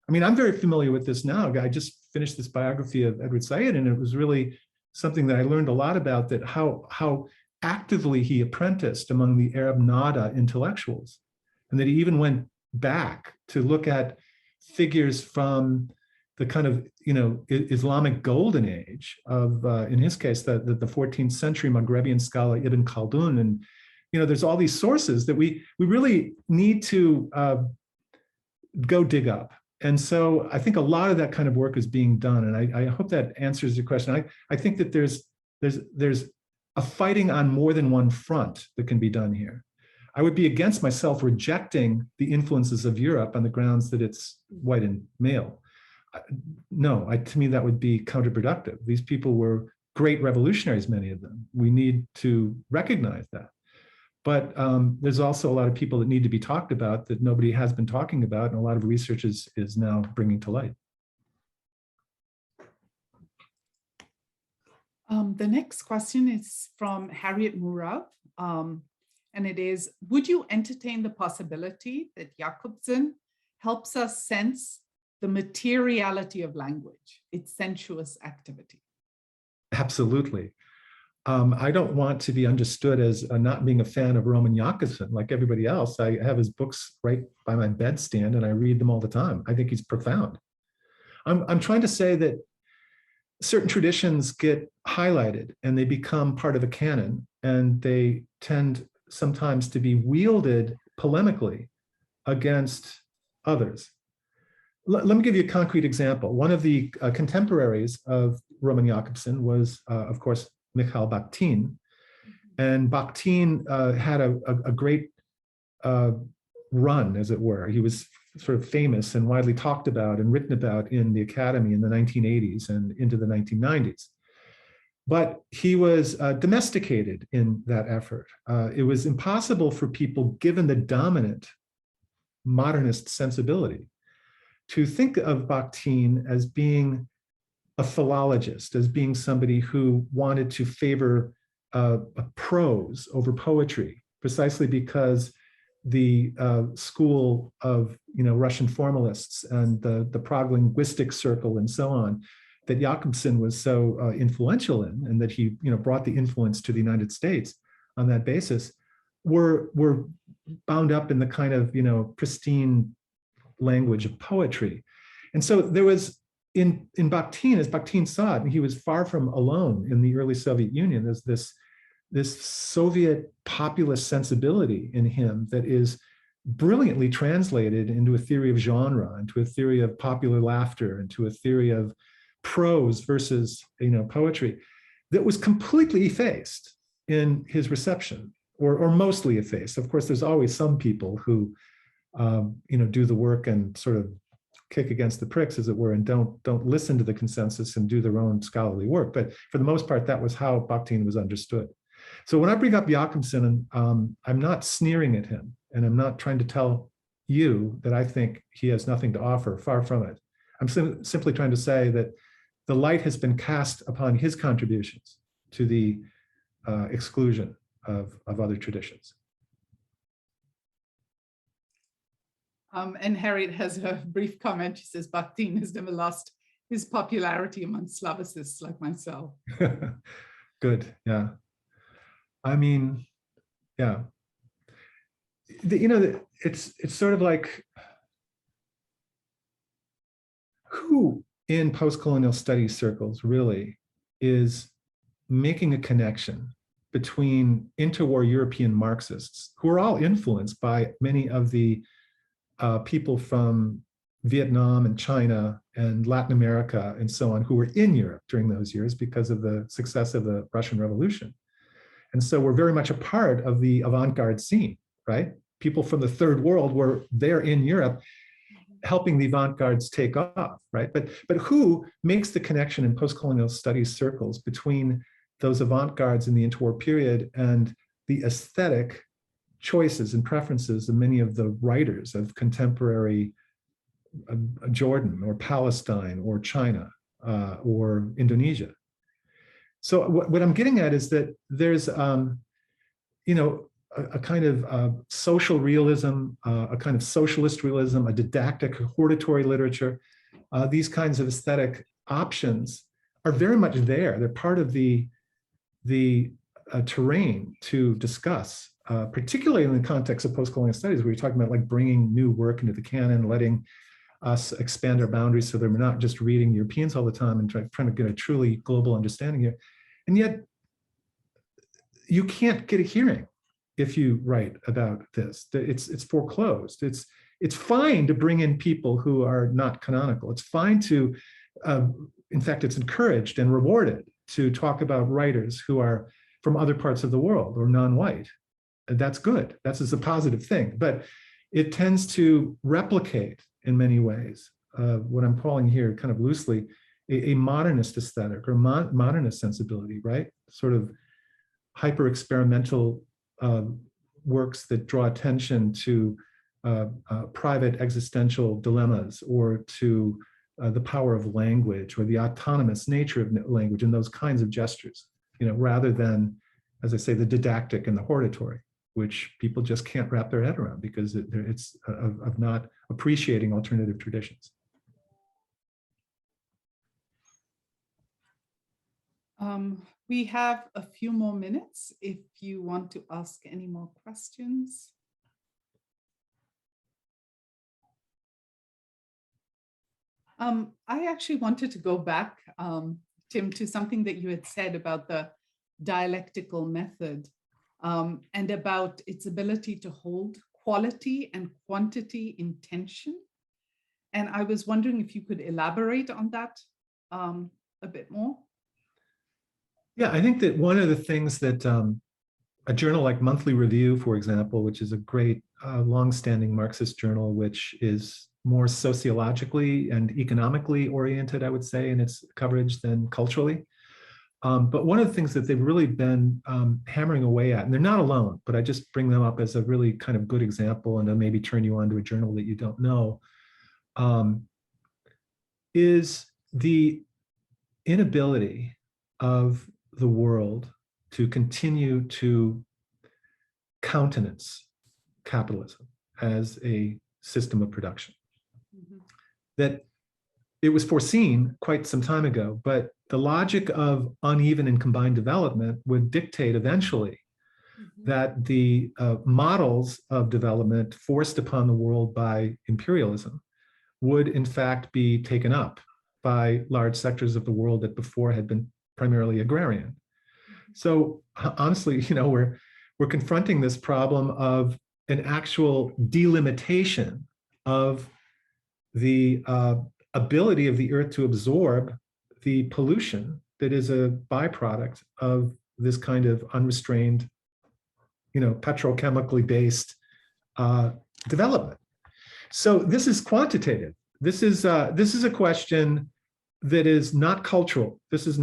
I mean, I'm very familiar with this now. I just finished this biography of Edward Said, and it was really something that I learned a lot about, that how actively he apprenticed among the Arab Nahda intellectuals, and that he even went back to look at figures from the kind of, Islamic golden age of, in his case, the 14th century Maghrebian scholar Ibn Khaldun. And, there's all these sources that we really need to go dig up. And so I think a lot of that kind of work is being done. And I hope that answers your question. I think that there's a fighting on more than one front that can be done here. I would be against myself rejecting the influences of Europe on the grounds that it's white and male. No, to me, that would be counterproductive. These people were great revolutionaries, many of them. We need to recognize that. But there's also a lot of people that need to be talked about that nobody has been talking about, and a lot of research is now bringing to light. The next question is from Harriet Murad, and it is, would you entertain the possibility that Jacobson helps us sense the materiality of language, its sensuous activity? Absolutely. I don't want to be understood as not being a fan of Roman Jacobson like everybody else. I have his books right by my bedstand and I read them all the time. I think he's profound. I'm trying to say that certain traditions get highlighted and they become part of a canon, and they tend sometimes to be wielded polemically against others. Let me give you a concrete example. One of the contemporaries of Roman Jacobson was, of course, Mikhail Bakhtin. And Bakhtin had a great run, as it were. He was sort of famous and widely talked about and written about in the academy in the 1980s and into the 1990s. But he was domesticated in that effort. It was impossible for people, given the dominant modernist sensibility, to think of Bakhtin as being a philologist, as being somebody who wanted to favor prose over poetry, precisely because the school of Russian formalists and the Prague linguistic circle and so on, that Jacobson was so influential in, and that he brought the influence to the United States on that basis, were bound up in the kind of pristine language of poetry. And so there was in Bakhtin, as Bakhtin saw it, and he was far from alone in the early Soviet Union, there's this Soviet populist sensibility in him that is brilliantly translated into a theory of genre, into a theory of popular laughter, into a theory of prose versus poetry, that was completely effaced in his reception, or mostly effaced. Of course, there's always some people who do the work and sort of kick against the pricks, as it were, and don't listen to the consensus and do their own scholarly work. But for the most part, that was how Bakhtin was understood. So when I bring up Jacobson, I'm not sneering at him, and I'm not trying to tell you that I think he has nothing to offer. Far from it. I'm simply trying to say that the light has been cast upon his contributions to the exclusion of other traditions. And Harriet has a brief comment. She says, Bakhtin has never lost his popularity among Slavicists like myself. Good, yeah. I mean, yeah. It's sort of like, who in post-colonial studies circles really is making a connection between interwar European Marxists, who are all influenced by many of the people from Vietnam and China and Latin America and so on, who were in Europe during those years because of the success of the Russian Revolution. And so we're very much a part of the avant-garde scene, right? People from the third world were there in Europe helping the avant-gardes take off, right? But who makes the connection in post-colonial studies circles between those avant-gardes in the interwar period and the aesthetic choices and preferences of many of the writers of contemporary Jordan or Palestine or China or Indonesia? So what I'm getting at is that there's, a kind of social realism, a kind of socialist realism, a didactic hortatory literature. These kinds of aesthetic options are very much there. They're part of the terrain to discuss, particularly in the context of post-colonial studies, where you're talking about like bringing new work into the canon, letting us expand our boundaries so that we're not just reading Europeans all the time and trying to get a truly global understanding here. And yet, you can't get a hearing if you write about this. It's foreclosed. It's fine to bring in people who are not canonical. It's fine to, in fact, it's encouraged and rewarded to talk about writers who are from other parts of the world or non-white. That's good. That's a positive thing. But it tends to replicate in many ways what I'm calling here kind of loosely a modernist aesthetic or modernist sensibility, right? Sort of hyper-experimental works that draw attention to private existential dilemmas or to the power of language or the autonomous nature of language and those kinds of gestures, rather than, as I say, the didactic and the hortatory, which people just can't wrap their head around because it's of not appreciating alternative traditions. We have a few more minutes if you want to ask any more questions. I actually wanted to go back, Tim, to something that you had said about the dialectical method and about its ability to hold quality and quantity in tension. And I was wondering if you could elaborate on that a bit more. Yeah, I think that one of the things that a journal like Monthly Review, for example, which is a great longstanding Marxist journal, which is more sociologically and economically oriented, I would say, in its coverage than culturally. But one of the things that they've really been hammering away at, and they're not alone, but I just bring them up as a really kind of good example and to maybe turn you on to a journal that you don't know, is the inability of the world to continue to countenance capitalism as a system of production. Mm-hmm. That it was foreseen quite some time ago, but the logic of uneven and combined development would dictate eventually that the models of development forced upon the world by imperialism would in fact be taken up by large sectors of the world that before had been primarily agrarian. So honestly, we're confronting this problem of an actual delimitation of the ability of the earth to absorb the pollution that is a byproduct of this kind of unrestrained, petrochemically based development. So this is quantitative. This is a question that is not cultural. This is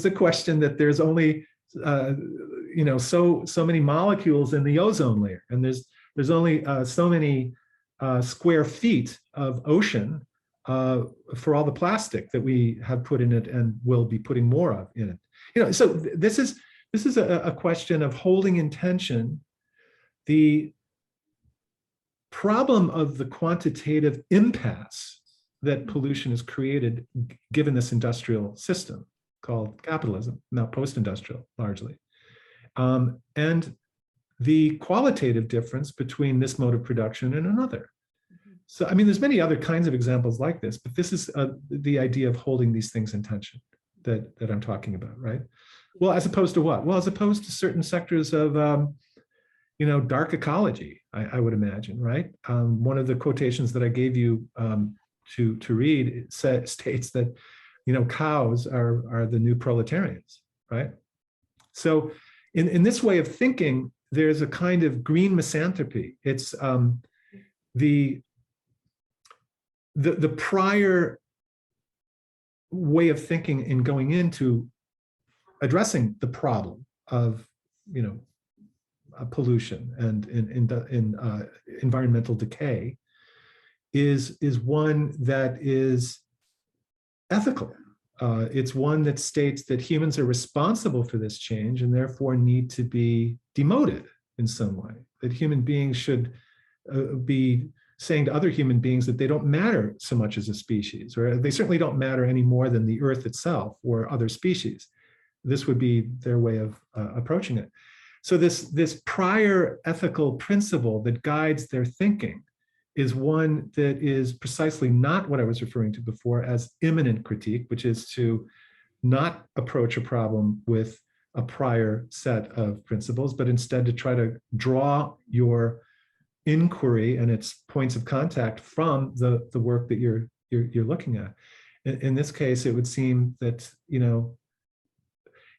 a question that there's only so many molecules in the ozone layer, and there's only so many square feet of ocean for all the plastic that we have put in it and will be putting more of in it. So this is a question of holding in tension the problem of the quantitative impasse that pollution has created given this industrial system called capitalism, now post-industrial largely, and the qualitative difference between this mode of production and another. So, I mean, there's many other kinds of examples like this, but this is the idea of holding these things in tension that I'm talking about, right? Well, as opposed to what? Well, as opposed to certain sectors of, dark ecology, I would imagine, right? One of the quotations that I gave you to read states that, cows are the new proletarians, right? So in this way of thinking, there's a kind of green misanthropy. It's the prior way of thinking in going into addressing the problem of, pollution and in environmental decay is one that is ethical. It's one that states that humans are responsible for this change and therefore need to be demoted in some way, that human beings should be saying to other human beings that they don't matter so much as a species, or they certainly don't matter any more than the earth itself or other species. This would be their way of approaching it. So this prior ethical principle that guides their thinking is one that is precisely not what I was referring to before as immanent critique, which is to not approach a problem with a prior set of principles, but instead to try to draw your inquiry and its points of contact from the work that you're looking at. In this case, it would seem that,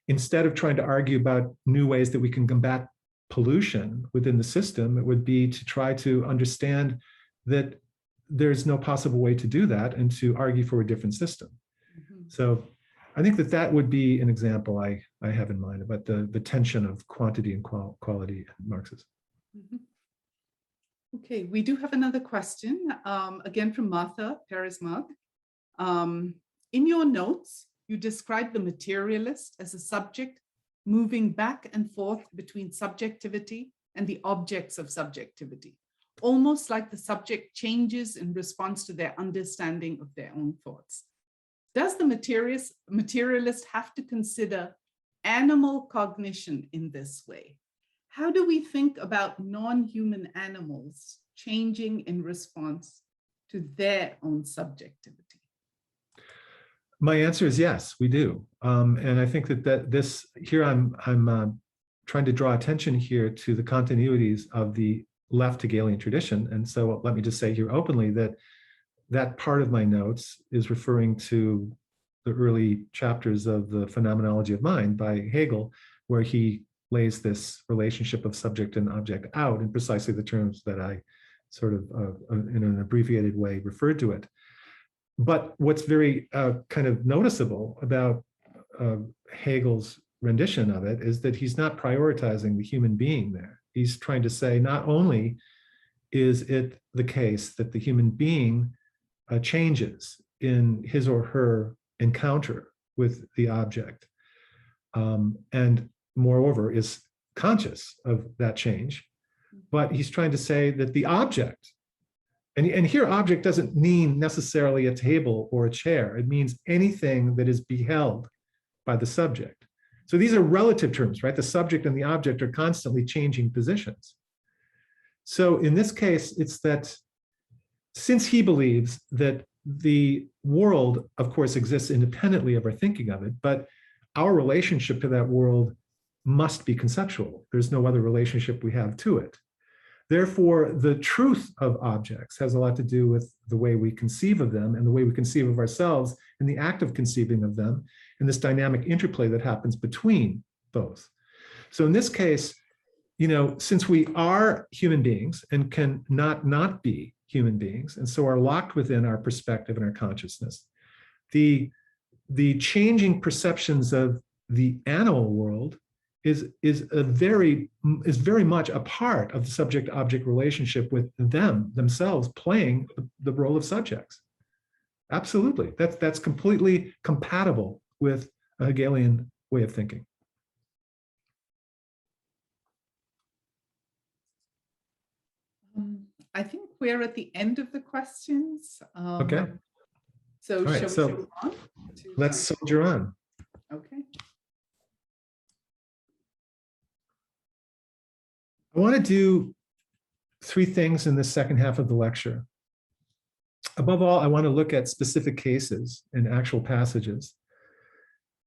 instead of trying to argue about new ways that we can combat pollution within the system, it would be to try to understand that there's no possible way to do that and to argue for a different system. Mm-hmm. So I think that would be an example I have in mind about the tension of quantity and quality in Marxism. Mm-hmm. Okay, we do have another question, again from Martha Perez-Mug. In your notes, you describe the materialist as a subject moving back and forth between subjectivity and the objects of subjectivity, almost like the subject changes in response to their understanding of their own thoughts. Does the materialist have to consider animal cognition in this way? How do we think about non-human animals changing in response to their own subjectivity? My answer is yes, we do. And I think that this here I'm trying to draw attention here to the continuities of the left Hegelian tradition. And so let me just say here openly that part of my notes is referring to the early chapters of the Phenomenology of Mind by Hegel, where he lays this relationship of subject and object out in precisely the terms that I sort of, in an abbreviated way, referred to it. But what's very kind of noticeable about Hegel's rendition of it is that he's not prioritizing the human being there. He's trying to say not only is it the case that the human being changes in his or her encounter with the object, and moreover is conscious of that change, but he's trying to say that the object, and here object doesn't mean necessarily a table or a chair, it means anything that is beheld by the subject. So these are relative terms, right? The subject and the object are constantly changing positions. So in this case, it's that since he believes that the world, of course, exists independently of our thinking of it, but our relationship to that world must be conceptual. There's no other relationship we have to it. Therefore, the truth of objects has a lot to do with the way we conceive of them and the way we conceive of ourselves in the act of conceiving of them and this dynamic interplay that happens between both. So in this case, since we are human beings and can not be human beings, and so are locked within our perspective and our consciousness, the changing perceptions of the animal world is very much a part of the subject-object relationship with themselves playing the role of subjects. Absolutely, that's completely compatible with a Hegelian way of thinking. I think we're at the end of the questions. Okay. So right, shall so we move on? Let's soldier on. Okay. I want to do three things in the second half of the lecture. Above all, I want to look at specific cases and actual passages,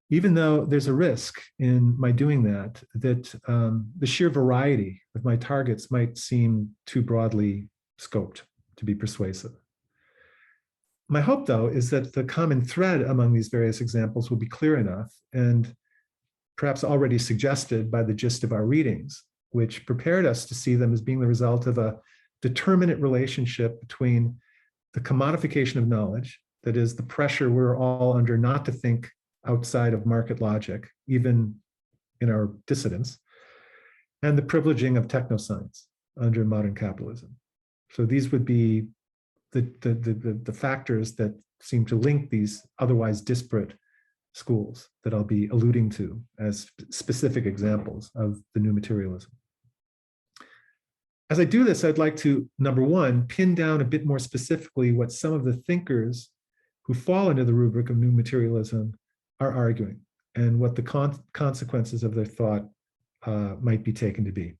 even though there's a risk in my doing that the sheer variety of my targets might seem too broadly scoped to be persuasive. My hope, though, is that the common thread among these various examples will be clear enough and perhaps already suggested by the gist of our readings, which prepared us to see them as being the result of a determinate relationship between the commodification of knowledge, that is, the pressure we're all under not to think outside of market logic, even in our dissidence, and the privileging of technoscience under modern capitalism. So these would be the factors that seem to link these otherwise disparate schools that I'll be alluding to as specific examples of the new materialism. As I do this, I'd like to, number one, pin down a bit more specifically what some of the thinkers who fall into the rubric of new materialism are arguing and what the consequences of their thought might be taken to be.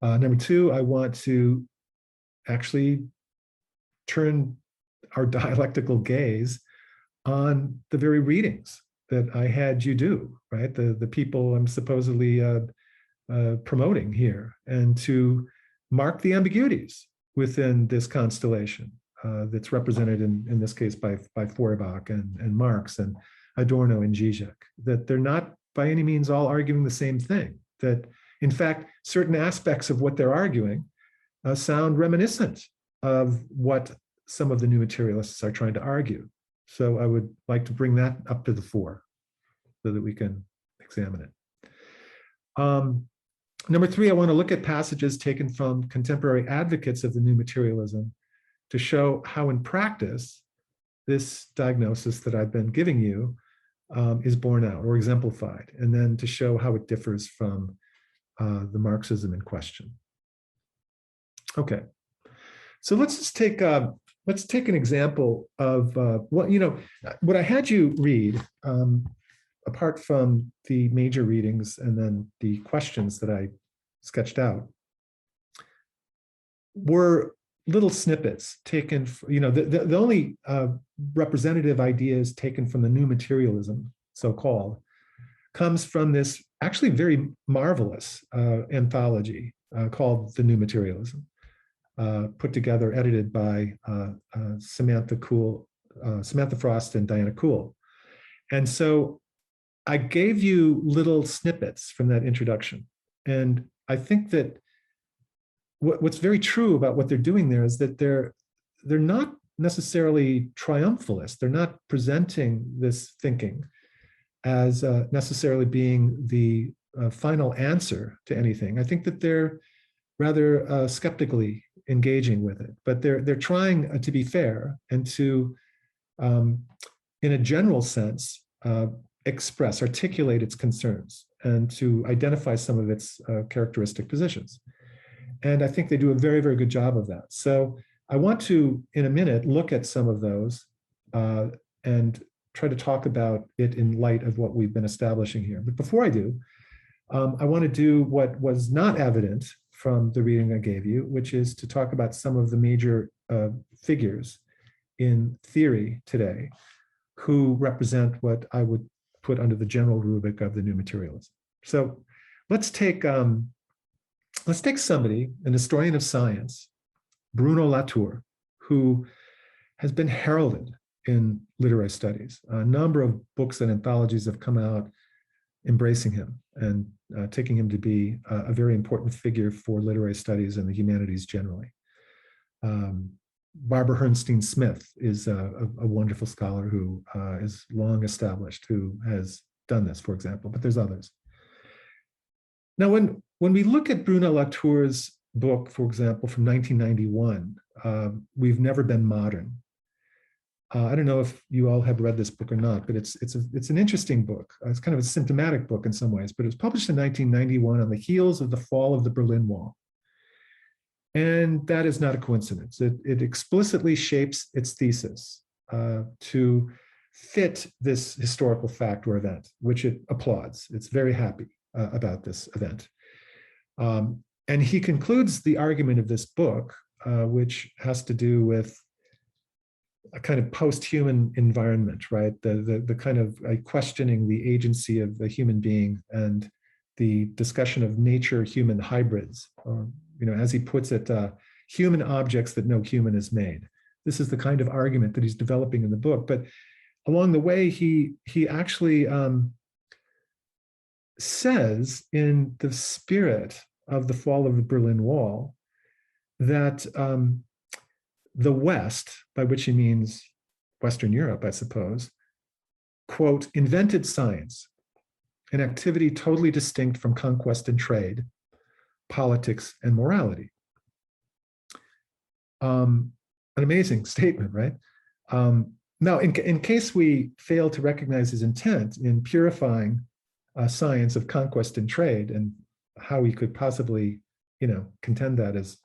Number two, I want to actually turn our dialectical gaze on the very readings that I had you do, right? The people I'm supposedly promoting here, and to mark the ambiguities within this constellation that's represented in this case by Feuerbach and Marx and Adorno and Zizek, that they're not by any means all arguing the same thing, that in fact, certain aspects of what they're arguing sound reminiscent of what some of the new materialists are trying to argue. So I would like to bring that up to the fore so that we can examine it. Number three, I want to look at passages taken from contemporary advocates of the new materialism to show how in practice this diagnosis that I've been giving you is borne out or exemplified, and then to show how it differs from the Marxism in question. Okay, so let's just take an example of what I had you read, apart from the major readings and then the questions that I sketched out, were little snippets taken, the only representative ideas taken from the new materialism, so-called, comes from this actually very marvelous anthology called The New Materialism, put together, edited by Samantha Frost and Diana Kuhl. And so I gave you little snippets from that introduction. And I think that what's very true about what they're doing there is that they're not necessarily triumphalist. They're not presenting this thinking as necessarily being the final answer to anything. I think that they're rather skeptically engaging with it, but they're trying to be fair and to, in a general sense, articulate its concerns and to identify some of its characteristic positions. And I think they do a very, very good job of that. So I want to, in a minute, look at some of those and try to talk about it in light of what we've been establishing here. But before I do, I want to do what was not evident from the reading I gave you, which is to talk about some of the major figures in theory today who represent what I would put under the general rubric of the new materialism. So let's take somebody, an historian of science, Bruno Latour, who has been heralded in literary studies. A number of books and anthologies have come out embracing him and taking him to be a very important figure for literary studies and the humanities generally. Barbara Herrnstein Smith is a wonderful scholar who is long established, who has done this, for example, but there's others. Now, when we look at Bruno Latour's book, for example, from 1991, We've Never Been Modern. I don't know if you all have read this book or not, but it's an interesting book. It's kind of a symptomatic book in some ways, but it was published in 1991 on the heels of the fall of the Berlin Wall. And that is not a coincidence. It explicitly shapes its thesis to fit this historical fact or event, which it applauds. It's very happy about this event. And he concludes the argument of this book, which has to do with a kind of post-human environment, right? The kind of questioning the agency of the human being and the discussion of nature-human hybrids, or, as he puts it, human objects that no human has made. This is the kind of argument that he's developing in the book. But along the way, he actually says, in the spirit of the fall of the Berlin Wall, that the West, by which he means Western Europe, I suppose, quote, invented science, an activity totally distinct from conquest and trade, politics and morality. An amazing statement, right? Now, in case we fail to recognize his intent in purifying science of conquest and trade, and how we could possibly, contend that is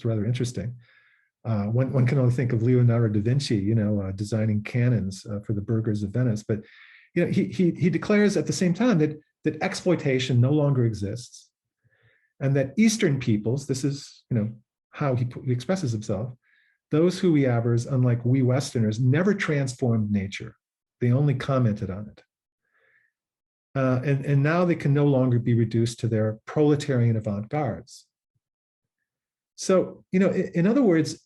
rather interesting. One can only think of Leonardo da Vinci, designing cannons for the burghers of Venice. But he declares at the same time that exploitation no longer exists, and that Eastern peoples, this is how he expresses himself, those who we avars, unlike we Westerners, never transformed nature. They only commented on it. And now they can no longer be reduced to their proletarian avant-gardes. So, in other words,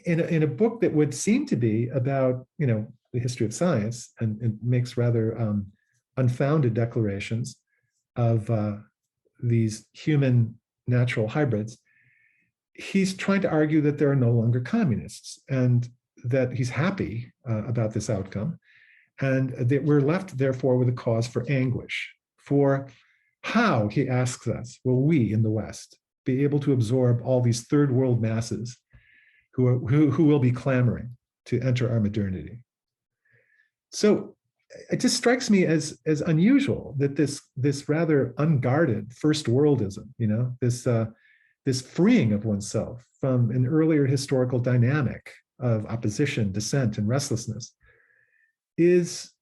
in a book that would seem to be about, the history of science, and it makes rather unfounded declarations of these human natural hybrids, he's trying to argue that there are no longer communists, and that he's happy about this outcome, and that we're left, therefore, with a cause for anguish. For how, he asks us, will we in the West be able to absorb all these third world masses who will be clamoring to enter our modernity? So it just strikes me as unusual that this rather unguarded first worldism, this freeing of oneself from an earlier historical dynamic of opposition, dissent, and restlessness, is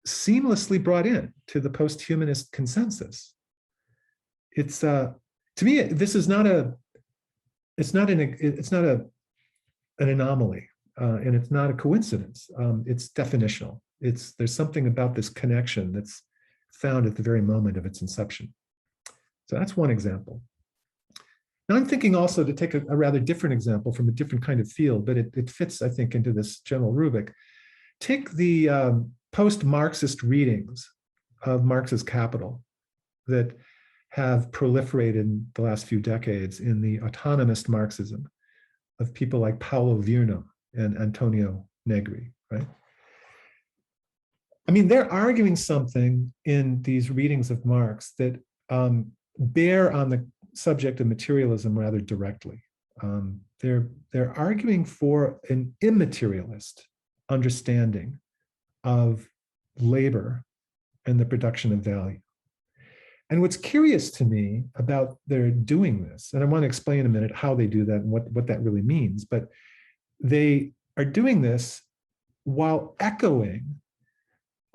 seamlessly brought in to the post-humanist consensus. It's to me, this is not an anomaly, and it's not a coincidence. It's definitional. There's something about this connection that's found at the very moment of its inception. So that's one example. Now I'm thinking also to take a rather different example from a different kind of field, but it fits, I think, into this general rubric. Take the post-Marxist readings of Marx's Capital that have proliferated in the last few decades in the autonomist Marxism of people like Paulo Virno and Antonio Negri, right? I mean, they're arguing something in these readings of Marx that bear on the subject of materialism rather directly. They're arguing for an immaterialist understanding of labor and the production of value. And what's curious to me about their doing this, and I want to explain in a minute how they do that and what that really means, but they are doing this while echoing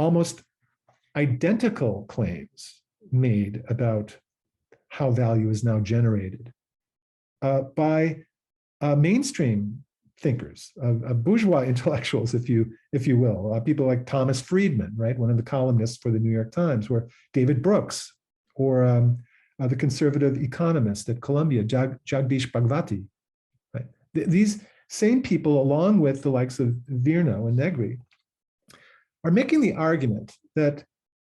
almost identical claims made about how value is now generated by mainstream thinkers, bourgeois intellectuals, if you will, people like Thomas Friedman, right, one of the columnists for the New York Times, or David Brooks, or the conservative economist at Columbia, Jagdish Bhagwati. Right? These same people, along with the likes of Virno and Negri, are making the argument that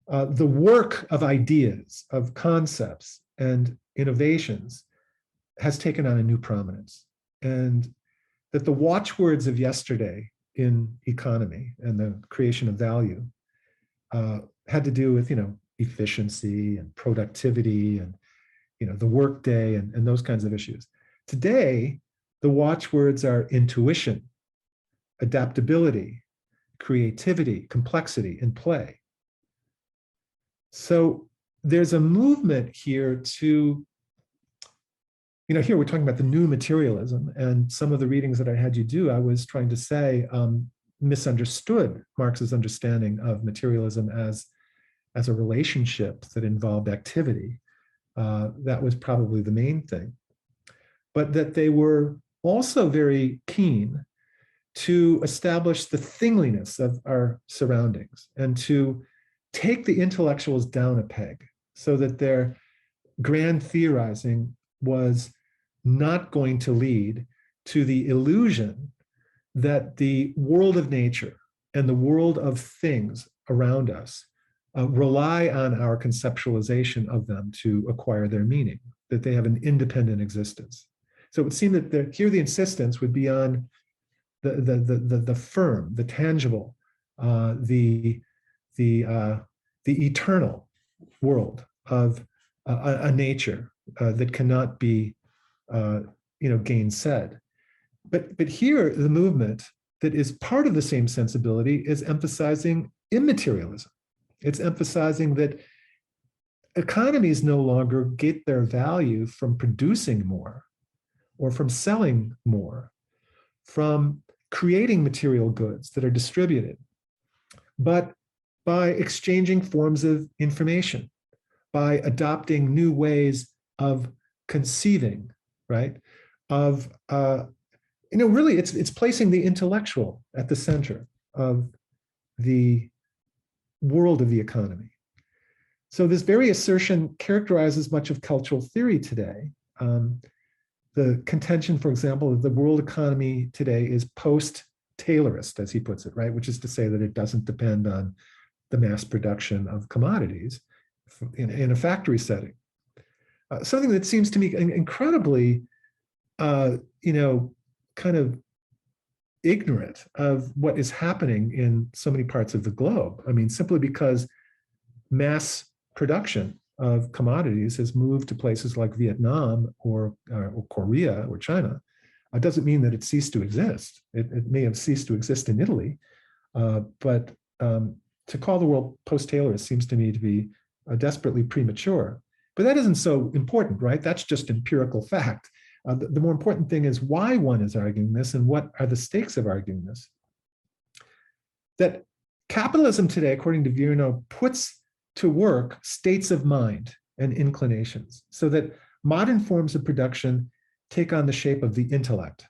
the work of ideas, of concepts, and innovations has taken on a new prominence, and that the watchwords of yesterday in economy and the creation of value had to do with, efficiency and productivity and, the workday and those kinds of issues. Today, the watchwords are intuition, adaptability, creativity, complexity, and play. So there's a movement here to, here we're talking about the new materialism, and some of the readings that I had you do, I was trying to say misunderstood Marx's understanding of materialism as a relationship that involved activity. That was probably the main thing. But that they were also very keen to establish the thingliness of our surroundings and to take the intellectuals down a peg so that their grand theorizing was not going to lead to the illusion that the world of nature and the world of things around us rely on our conceptualization of them to acquire their meaning, that they have an independent existence. So it would seem that here the insistence would be on the firm, the tangible, the eternal world of a nature that cannot be gainsaid. But here the movement that is part of the same sensibility is emphasizing immaterialism. It's emphasizing that economies no longer get their value from producing more or from selling more, from creating material goods that are distributed, but by exchanging forms of information, by adopting new ways of conceiving, right? Of, really, it's placing the intellectual at the center of the world of the economy. So this very assertion characterizes much of cultural theory today. The contention, for example, of the world economy today is post-Taylorist, as he puts it, right? Which is to say that it doesn't depend on the mass production of commodities in a factory setting. Something that seems to me incredibly, kind of ignorant of what is happening in so many parts of the globe. I mean, simply because mass production of commodities has moved to places like Vietnam or Korea or China, doesn't mean that it ceased to exist. It may have ceased to exist in Italy, but to call the world post-Taylorist seems to me to be desperately premature. But that isn't so important, right? That's just empirical fact. The more important thing is why one is arguing this and what are the stakes of arguing this. That capitalism today, according to Virno, puts to work states of mind and inclinations so that modern forms of production take on the shape of the intellect,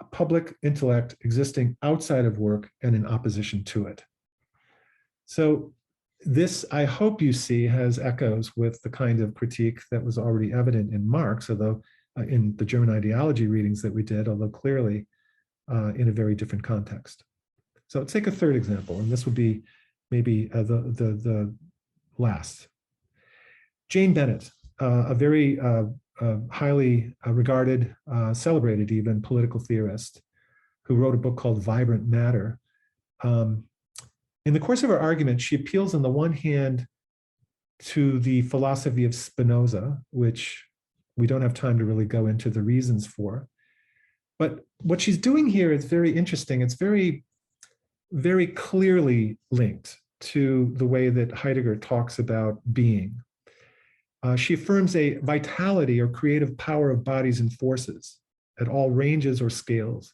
a public intellect existing outside of work and in opposition to it. So this, I hope you see, has echoes with the kind of critique that was already evident in Marx, although in the German ideology readings that we did, although clearly in a very different context. So let's take a third example, and this would be maybe the last. Jane Bennett, a very highly regarded, celebrated even, political theorist who wrote a book called Vibrant Matter. In the course of her argument, she appeals on the one hand to the philosophy of Spinoza, which we don't have time to really go into the reasons for. But what she's doing here is very interesting. It's very, very clearly linked to the way that Heidegger talks about being. She affirms a vitality or creative power of bodies and forces at all ranges or scales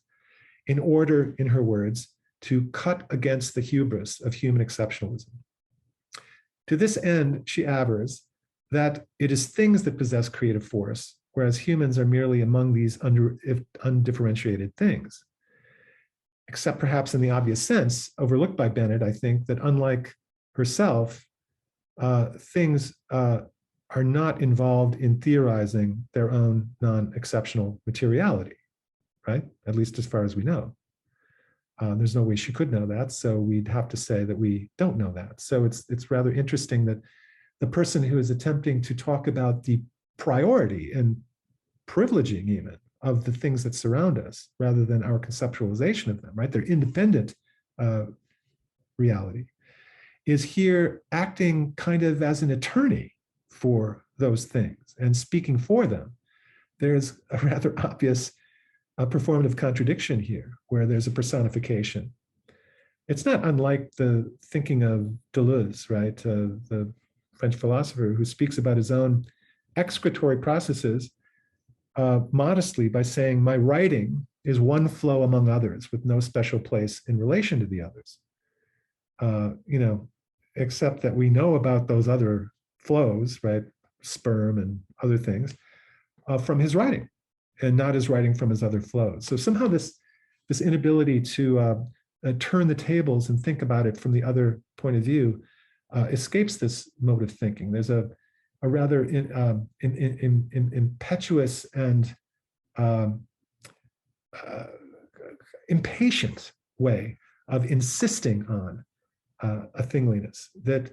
in order, in her words, to cut against the hubris of human exceptionalism. To this end, she avers that it is things that possess creative force, whereas humans are merely among these undifferentiated things. Except perhaps in the obvious sense, overlooked by Bennett, I think, that unlike herself, things are not involved in theorizing their own non-exceptional materiality, right? At least as far as we know. There's no way she could know that, so we'd have to say that we don't know that. So it's rather interesting that the person who is attempting to talk about the priority and privileging even of the things that surround us, rather than our conceptualization of them, right? Their independent reality, is here acting kind of as an attorney for those things and speaking for them. There's a rather obvious performative contradiction here, where there's a personification. It's not unlike the thinking of Deleuze, right? The French philosopher who speaks about his own excretory processes modestly by saying, my writing is one flow among others with no special place in relation to the others. Except that we know about those other flows, right? Sperm and other things from his writing, and not his writing from his other flows. So somehow this inability to turn the tables and think about it from the other point of view escapes this mode of thinking. There's a rather impetuous and impatient way of insisting on a thingliness that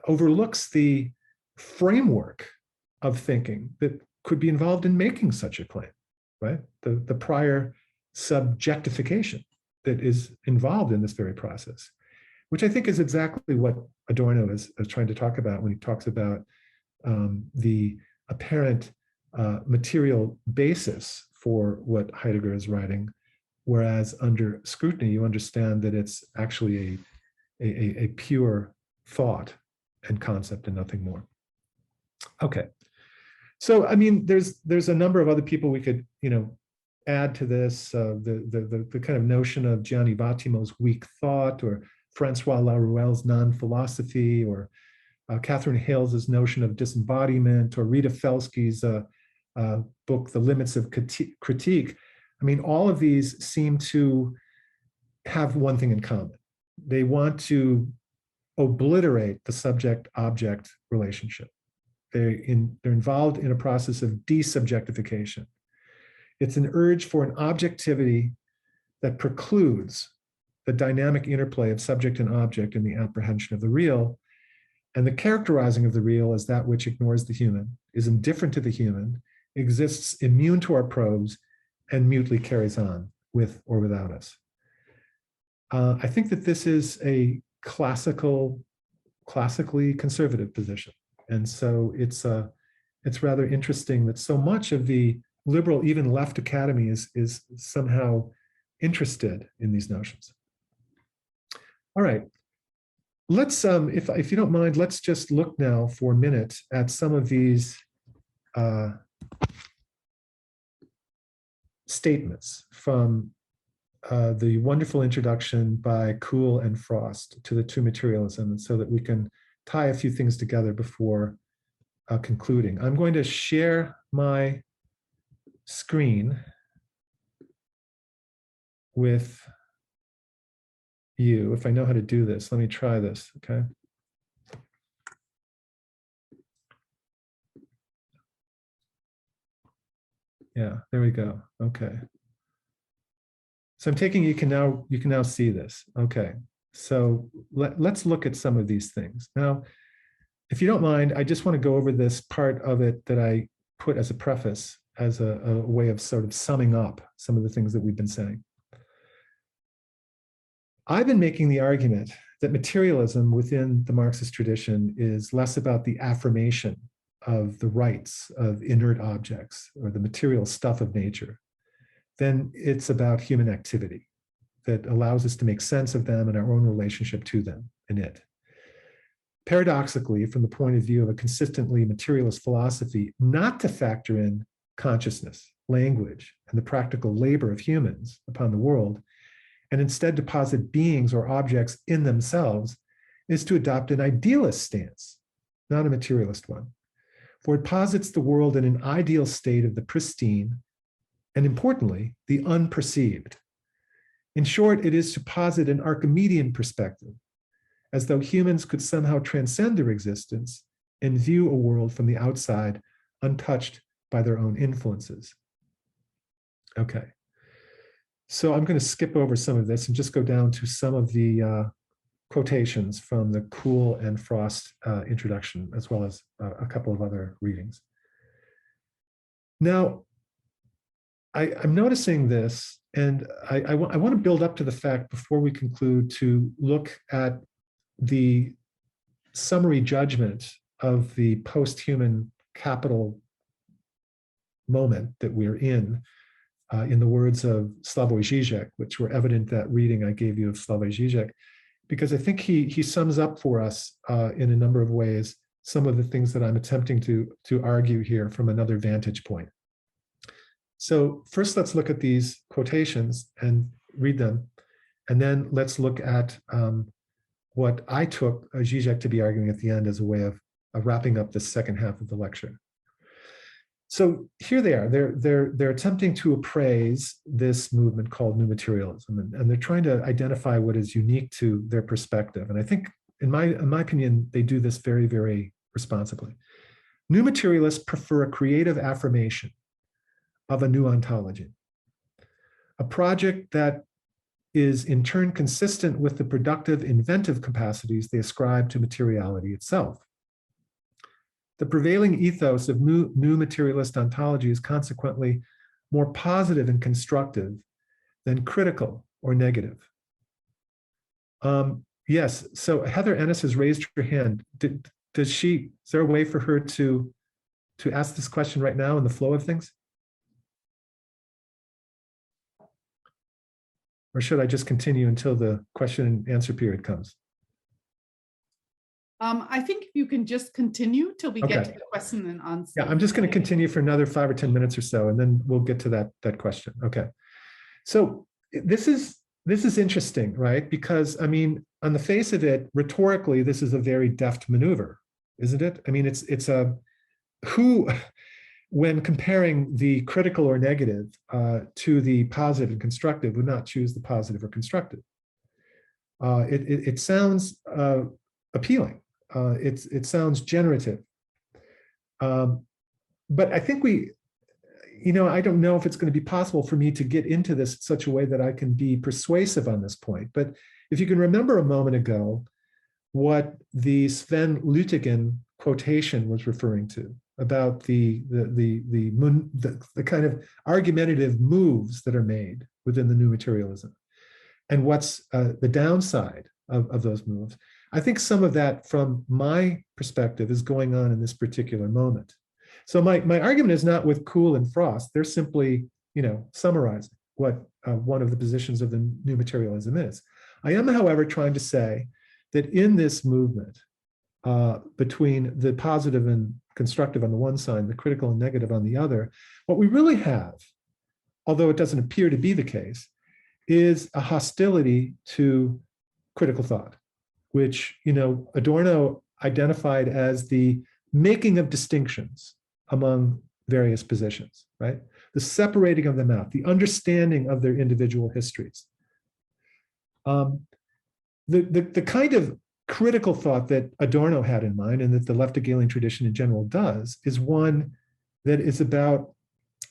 overlooks the framework of thinking that could be involved in making such a claim, right? The prior subjectification that is involved in this very process, which I think is exactly what Adorno is trying to talk about when he talks about the apparent material basis for what Heidegger is writing whereas under scrutiny, you understand that it's actually a pure thought and concept and nothing more. Okay. So, I mean, there's a number of other people we could, add to this, the kind of notion of Gianni Vattimo's weak thought, or Francois Laruelle's non-philosophy, or Catherine Hales's notion of disembodiment, or Rita Felsky's book, The Limits of Critique. I mean, all of these seem to have one thing in common. They want to obliterate the subject-object relationship. They're involved in a process of desubjectification. It's an urge for an objectivity that precludes the dynamic interplay of subject and object in the apprehension of the real, and the characterizing of the real as that which ignores the human, is indifferent to the human, exists immune to our probes, and mutely carries on with or without us. I think that this is a classically conservative position. And so it's rather interesting that so much of the liberal, even left academy is somehow interested in these notions. All right, let's, if you don't mind, let's just look now for a minute at some of these statements from the wonderful introduction by Kuhl and Frost to the two materialism, so that we can tie a few things together before concluding. I'm going to share my screen with you. If I know how to do this, let me try this, okay? Yeah, there we go. Okay. So I'm taking, you can now see this. Okay. So let's look at some of these things. Now, if you don't mind, I just want to go over this part of it that I put as a preface, as a way of sort of summing up some of the things that we've been saying. I've been making the argument that materialism within the Marxist tradition is less about the affirmation of the rights of inert objects or the material stuff of nature than it's about human activity that allows us to make sense of them and our own relationship to them and it. Paradoxically, from the point of view of a consistently materialist philosophy, not to factor in consciousness, language, and the practical labor of humans upon the world, and instead to posit beings or objects in themselves, is to adopt an idealist stance, not a materialist one. For it posits the world in an ideal state of the pristine, and importantly, the unperceived. In short, it is to posit an Archimedean perspective, as though humans could somehow transcend their existence and view a world from the outside, untouched by their own influences. Okay. So I'm going to skip over some of this and just go down to some of the quotations from the Kuhl and Frost introduction, as well as a couple of other readings. Now, I'm noticing this, and I want to build up to the fact before we conclude to look at the summary judgment of the post-human capital moment that we're in the words of Slavoj Žižek, which were evident that reading I gave you of Slavoj Žižek, because I think he sums up for us in a number of ways some of the things that I'm attempting to argue here from another vantage point. So first, let's look at these quotations and read them, and then let's look at what I took Žižek to be arguing at the end as a way of wrapping up the second half of the lecture. So here they are. They're attempting to appraise this movement called New Materialism, and they're trying to identify what is unique to their perspective. And I think, in my opinion, they do this very, very responsibly. New Materialists prefer a creative affirmation of a new ontology, a project that is in turn consistent with the productive, inventive capacities they ascribe to materiality itself. The prevailing ethos of new materialist ontology is consequently more positive and constructive than critical or negative. Yes, so Heather Ennis has raised her hand. Is there a way for her to ask this question right now in the flow of things? Or should I just continue until the question and answer period comes? I think you can just continue till we get Okay. to the question and answer. Yeah, I'm just going to continue for another 5 or 10 minutes or so, and then we'll get to that question. Okay. So this is interesting, right? Because I mean, on the face of it, rhetorically, this is a very deft maneuver, isn't it? I mean, it's a who, when comparing the critical or negative to the positive and constructive, would not choose the positive or constructive. It sounds appealing. It sounds generative. But I think I don't know if it's going to be possible for me to get into this in such a way that I can be persuasive on this point. But if you can remember a moment ago, what the Sven Luttgen quotation was referring to about the kind of argumentative moves that are made within the new materialism, and what's the downside of those moves. I think some of that, from my perspective, is going on in this particular moment. So my argument is not with Kuhl and Frost. They're simply, summarizing what one of the positions of the new materialism is. I am, however, trying to say that in this movement between the positive and constructive on the one side, the critical and negative on the other, what we really have, although it doesn't appear to be the case, is a hostility to critical thought, which Adorno identified as the making of distinctions among various positions, right? The separating of them out, the understanding of their individual histories. The kind of critical thought that Adorno had in mind, and that the left Hegelian tradition in general does, is one that is about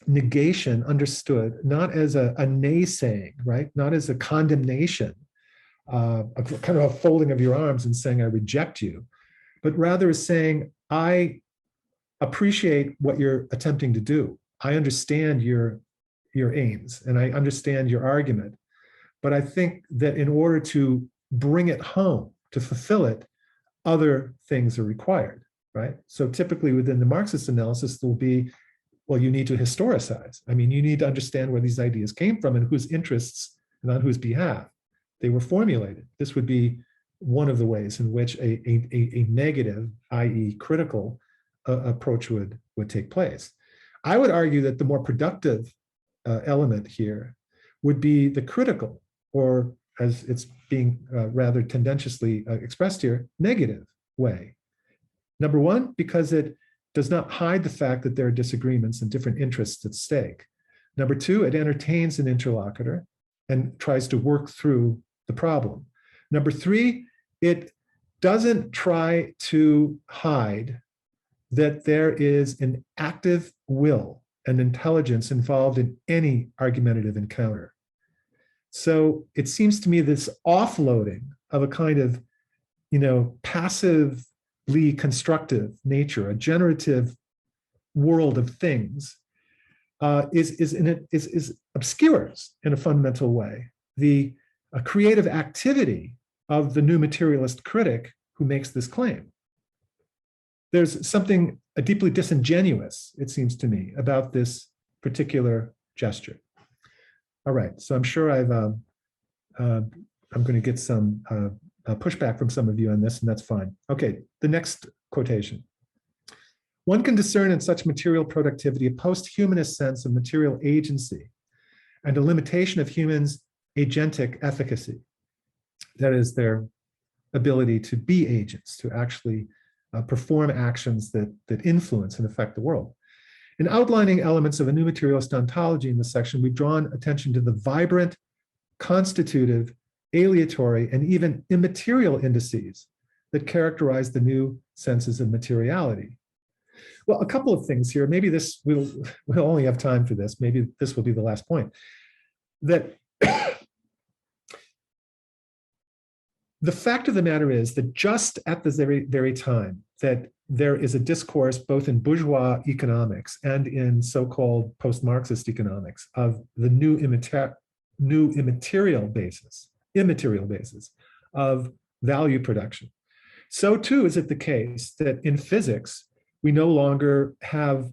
negation understood not as a naysaying, right? Not as a condemnation, a kind of a folding of your arms and saying, I reject you, but rather as saying, I appreciate what you're attempting to do. I understand your aims and I understand your argument, but I think that in order to bring it home, to fulfill it, other things are required, right? So typically within the Marxist analysis, there will be, well, you need to historicize. I mean, you need to understand where these ideas came from and whose interests and on whose behalf they were formulated. This would be one of the ways in which a negative, i.e. critical approach would take place. I would argue that the more productive element here would be the critical, or as it's being rather tendentiously expressed here, negative way. Number one, because it does not hide the fact that there are disagreements and different interests at stake. Number two, it entertains an interlocutor and tries to work through the problem. Number three, it doesn't try to hide that there is an active will and intelligence involved in any argumentative encounter. So it seems to me this offloading of a kind of, passively constructive nature, a generative world of things, is obscures in a fundamental way the creative activity of the new materialist critic who makes this claim. There's something deeply disingenuous, it seems to me, about this particular gesture. All right, so I'm sure I'm going to get some pushback from some of you on this, and that's fine. Okay, the next quotation. One can discern in such material productivity a post-humanist sense of material agency and a limitation of humans' agentic efficacy. That is, their ability to be agents, to actually perform actions that influence and affect the world. In outlining elements of a new materialist ontology in this section, we've drawn attention to the vibrant, constitutive, aleatory, and even immaterial indices that characterize the new senses of materiality. Well, a couple of things here. Maybe we'll only have time for this. Maybe this will be the last point. That the fact of the matter is that just at this very time that there is a discourse both in bourgeois economics and in so-called post-Marxist economics of the new immaterial basis of value production. So too is it the case that in physics, we no longer have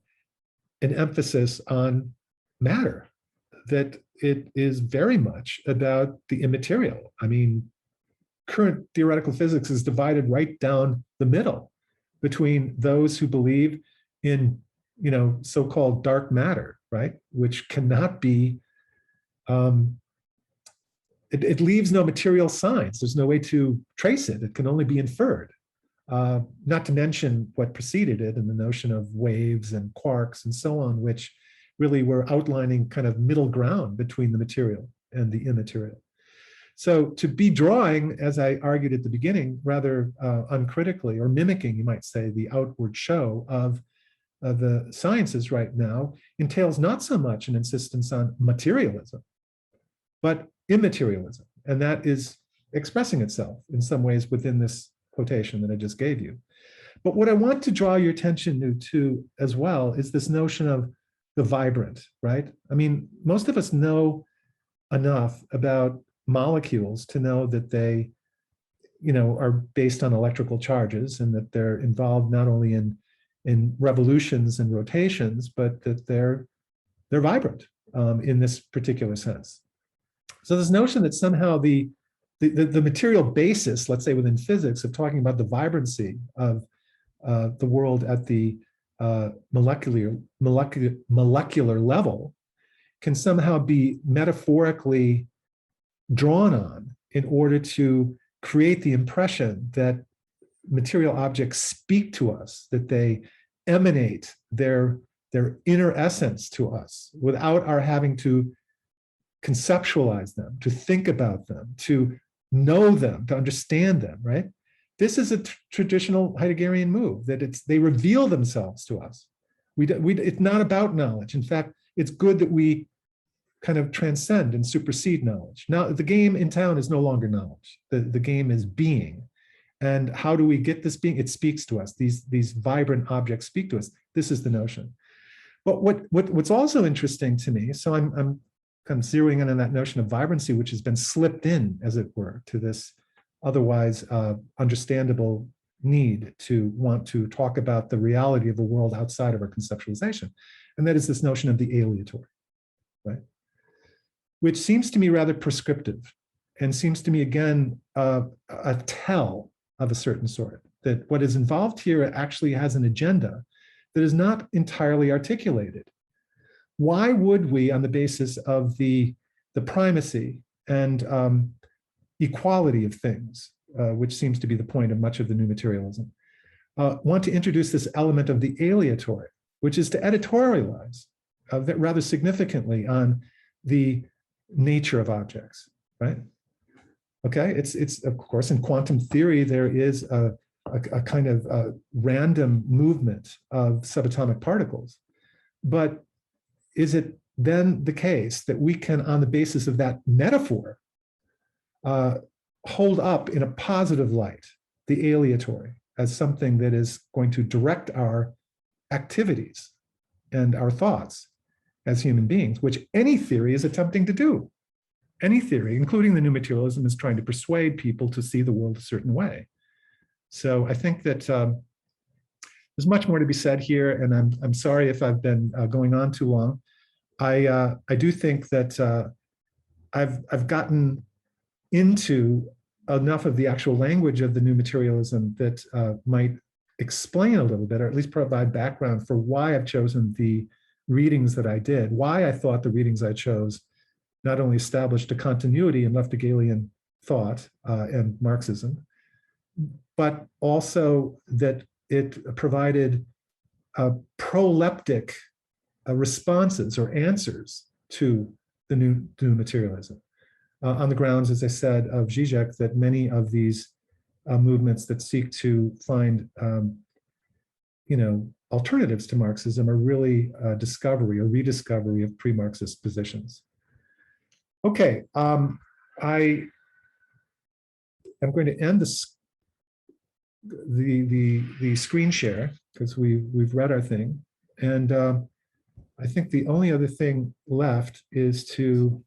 an emphasis on matter, that it is very much about the immaterial. I mean, current theoretical physics is divided right down the middle between those who believe in, so-called dark matter, right, which cannot be, it leaves no material signs. There's no way to trace it. It can only be inferred. Not to mention what preceded it and the notion of waves and quarks and so on, which really were outlining kind of middle ground between the material and the immaterial. So to be drawing, as I argued at the beginning, rather uncritically, or mimicking, you might say, the outward show of the sciences right now, entails not so much an insistence on materialism, but immaterialism. And that is expressing itself in some ways within this quotation that I just gave you. But what I want to draw your attention to as well is this notion of the vibrant, right? I mean, most of us know enough about molecules to know that they, are based on electrical charges and that they're involved not only in revolutions and rotations, but that they're vibrant in this particular sense. So this notion that somehow the material basis, let's say within physics, of talking about the vibrancy of the world at the molecular level can somehow be metaphorically drawn on in order to create the impression that material objects speak to us, that they emanate their inner essence to us without our having to conceptualize them, to think about them, to know them, to understand them, right? This is a traditional Heideggerian move, that they reveal themselves to us. It's not about knowledge. In fact, it's good that we kind of transcend and supersede knowledge. Now, the game in town is no longer knowledge. The game is being. And how do we get this being? It speaks to us. These vibrant objects speak to us. This is the notion. But what's also interesting to me, so I'm kind of zeroing in on that notion of vibrancy, which has been slipped in, as it were, to this otherwise understandable need to want to talk about the reality of the world outside of our conceptualization. And that is this notion of the aleatory, right? Which seems to me rather prescriptive and seems to me, again, a tell of a certain sort, that what is involved here actually has an agenda that is not entirely articulated. Why would we, on the basis of the primacy and equality of things, which seems to be the point of much of the new materialism, want to introduce this element of the aleatory, which is to editorialize that rather significantly on the nature of objects, right? Okay, it's of course in quantum theory there is a kind of a random movement of subatomic particles, but is it then the case that we can, on the basis of that metaphor, hold up in a positive light the aleatory as something that is going to direct our activities and our thoughts as human beings, which any theory is attempting to do. Any theory, including the new materialism, is trying to persuade people to see the world a certain way. So I think that there's much more to be said here, and I'm sorry if I've been going on too long. I do think that I've gotten into enough of the actual language of the new materialism that might explain a little bit, or at least provide background for why I've chosen the readings that I did, why I thought the readings I chose not only established a continuity in left Hegelian thought and Marxism, but also that it provided proleptic responses or answers to the new materialism. On the grounds, as I said, of Zizek, that many of these movements that seek to find alternatives to Marxism are really a discovery or rediscovery of pre-Marxist positions. Okay, I am going to end the screen share because we've read our thing, and I think the only other thing left is to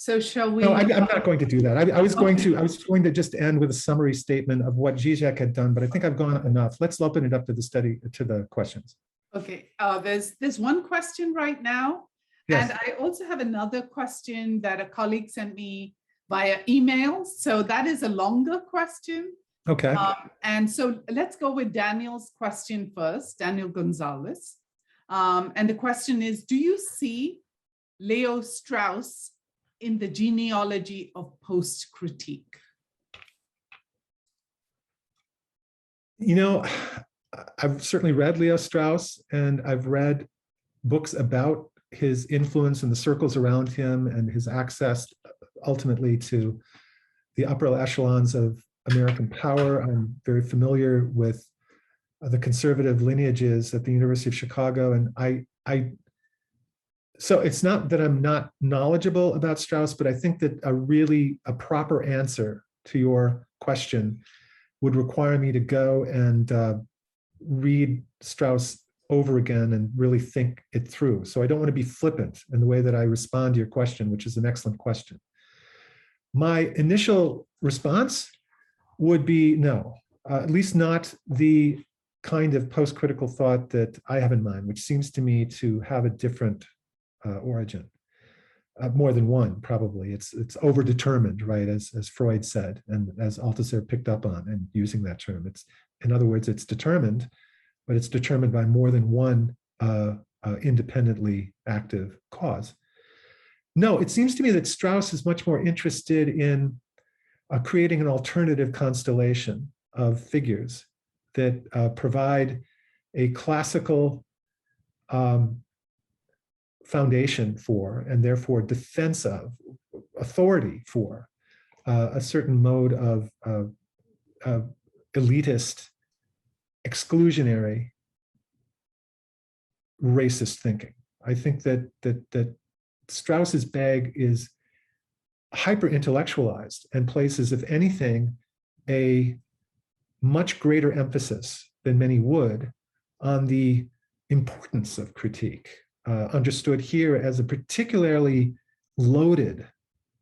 So shall we? No, I'm not going to do that. I was going to just end with a summary statement of what Zizek had done, but I think I've gone enough. Let's open it up to the questions. Okay, there's one question right now. Yes. And I also have another question that a colleague sent me via email. So that is a longer question. Okay. And so let's go with Daniel's question first, Daniel Gonzalez. And the question is, do you see Leo Strauss in the genealogy of post-critique? You know, I've certainly read Leo Strauss, and I've read books about his influence and the circles around him and his access ultimately to the upper echelons of American power. I'm very familiar with the conservative lineages at the University of Chicago. And so it's not that I'm not knowledgeable about Strauss, but I think that a proper answer to your question would require me to go and read Strauss over again and really think it through. So I don't want to be flippant in the way that I respond to your question, which is an excellent question. My initial response would be no, at least not the kind of post-critical thought that I have in mind, which seems to me to have a different origin, more than one, probably. It's overdetermined, right, as Freud said, and as Althusser picked up on and using that term. In other words, it's determined, but it's determined by more than one independently active cause. No, it seems to me that Strauss is much more interested in creating an alternative constellation of figures that provide a classical foundation for, and therefore defense of, authority for a certain mode of elitist, exclusionary, racist thinking. I think that Strauss's bag is hyper intellectualized and places, if anything, a much greater emphasis than many would on the importance of critique, understood here as a particularly loaded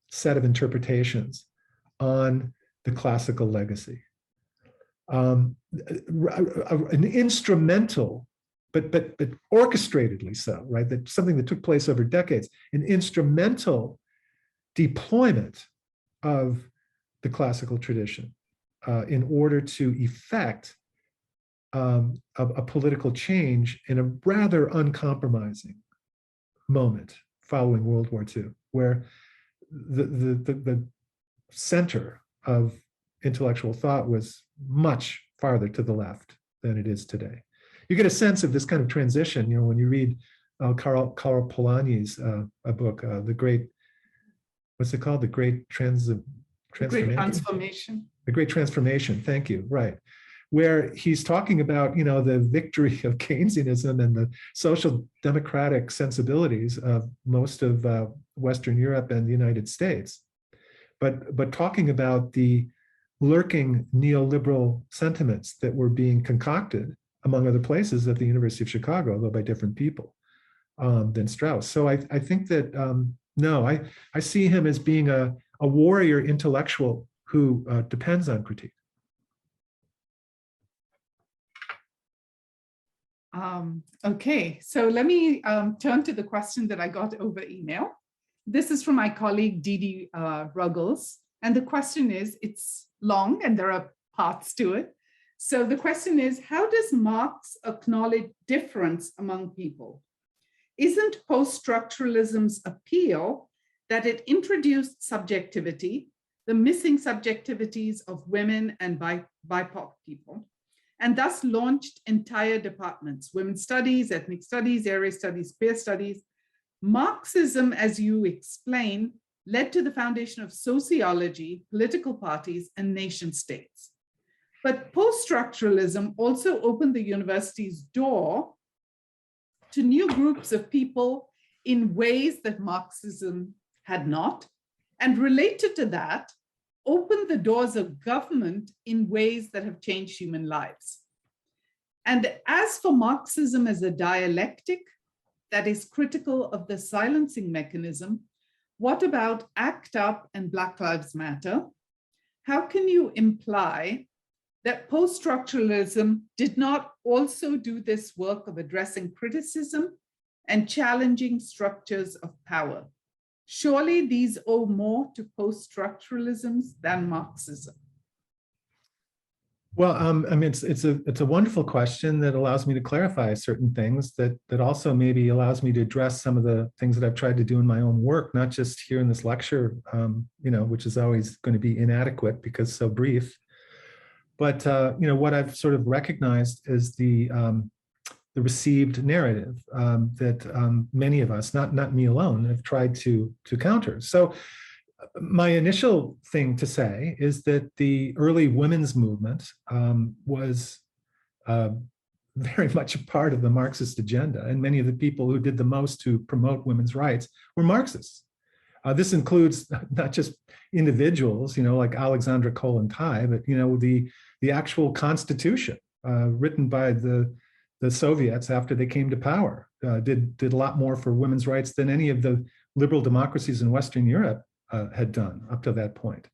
set of interpretations on the classical legacy. An instrumental, but orchestratedly so, right? That something that took place over decades, an instrumental deployment of the classical tradition in order to effect a political change in a rather uncompromising moment following World War II, where the center of intellectual thought was much farther to the left than it is today. You get a sense of this kind of transition, you know, when you read Karl Polanyi's book, The Great, what's it called? The Great Transformation. The Great Transformation, thank you, right. Where he's talking about, you know, the victory of Keynesianism and the social democratic sensibilities of most of Western Europe and the United States, but talking about the lurking neoliberal sentiments that were being concocted, among other places, at the University of Chicago, although by different people than Strauss. So I think that, no, I see him as being a warrior intellectual who depends on critique. Okay, so let me turn to the question that I got over email. This is from my colleague Didi Ruggles, and the question is, it's long and there are parts to it. So the question is, how does Marx acknowledge difference among people? Isn't post-structuralism's appeal that it introduced subjectivity, the missing subjectivities of women and BIPOC people, and thus launched entire departments, women's studies, ethnic studies, area studies, peer studies? Marxism, as you explain, led to the foundation of sociology, political parties, and nation states. But post-structuralism also opened the university's door to new groups of people in ways that Marxism had not, and related to that, opened the doors of government in ways that have changed human lives. And as for Marxism as a dialectic that is critical of the silencing mechanism, What about ACT UP and Black Lives Matter? How can you imply that post-structuralism did not also do this work of addressing criticism and challenging structures of power? Surely these owe more to post-structuralisms than Marxism. Well, I mean, it's a wonderful question that allows me to clarify certain things that also maybe allows me to address some of the things that I've tried to do in my own work, not just here in this lecture, which is always going to be inadequate because so brief. But what I've sort of recognized is the received narrative that many of us, not me alone, have tried to counter. So my initial thing to say is that the early women's movement was very much a part of the Marxist agenda, and many of the people who did the most to promote women's rights were Marxists. This includes not just individuals, like Alexandra Kollontai, but the actual constitution written by the Soviets after they came to power did a lot more for women's rights than any of the liberal democracies in Western Europe had done up to that point.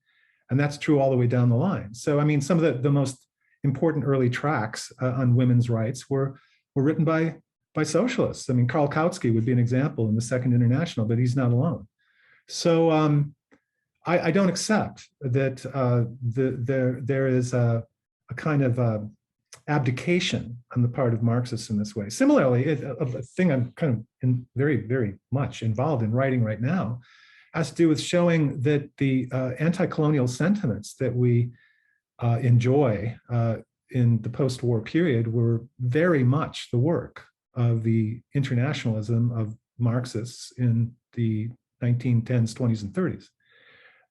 And that's true all the way down the line. So, I mean, some of the most important early tracts on women's rights were written by socialists. I mean, Karl Kautsky would be an example in the Second International, but he's not alone. So I don't accept that there is a kind of abdication on the part of Marxists in this way. Similarly, a thing I'm kind of very, very much involved in writing right now has to do with showing that the anti-colonial sentiments that we enjoy in the post-war period were very much the work of the internationalism of Marxists in the 1910s, 20s, and 30s.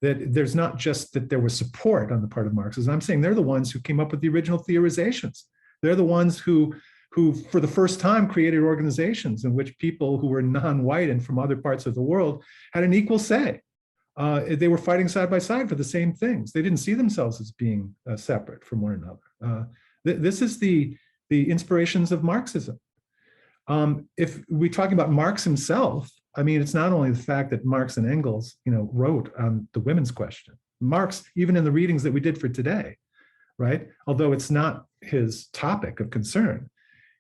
That there's not just that there was support on the part of Marxists. I'm saying they're the ones who came up with the original theorizations. They're the ones who for the first time created organizations in which people who were non-white and from other parts of the world had an equal say. They were fighting side by side for the same things. They didn't see themselves as being separate from one another. This is the inspirations of Marxism. If we're talking about Marx himself, I mean, it's not only the fact that Marx and Engels, wrote on the women's question. Marx, even in the readings that we did for today, right, although it's not his topic of concern,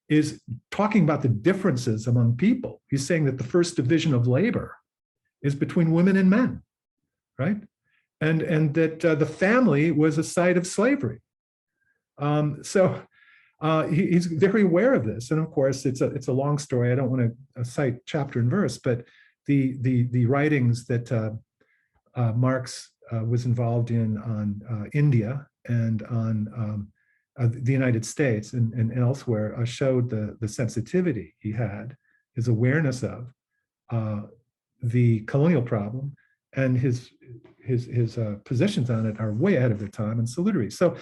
is talking about the differences among people. He's saying that the first division of labor is between women and men, right? And that the family was a site of slavery. He's very aware of this. And of course, it's a long story. I don't want to cite chapter and verse, but the writings that Marx was involved in on India and on the United States and elsewhere showed the sensitivity he had, his awareness of the colonial problem, and his positions on it are way ahead of their time and salutary. So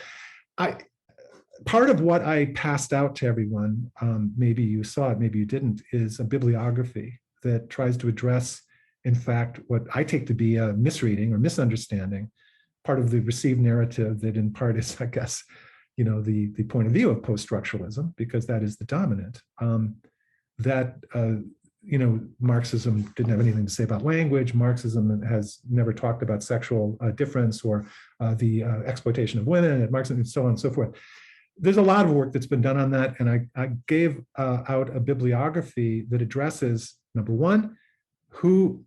part of what I passed out to everyone, maybe you saw it, maybe you didn't, is a bibliography that tries to address, in fact, what I take to be a misreading or misunderstanding, part of the received narrative that in part is, I guess, the point of view of post-structuralism, because that is the dominant, Marxism didn't have anything to say about language. Marxism has never talked about sexual difference or the exploitation of women, and Marxism, and so on and so forth. There's a lot of work that's been done on that, and I gave out a bibliography that addresses, number one, who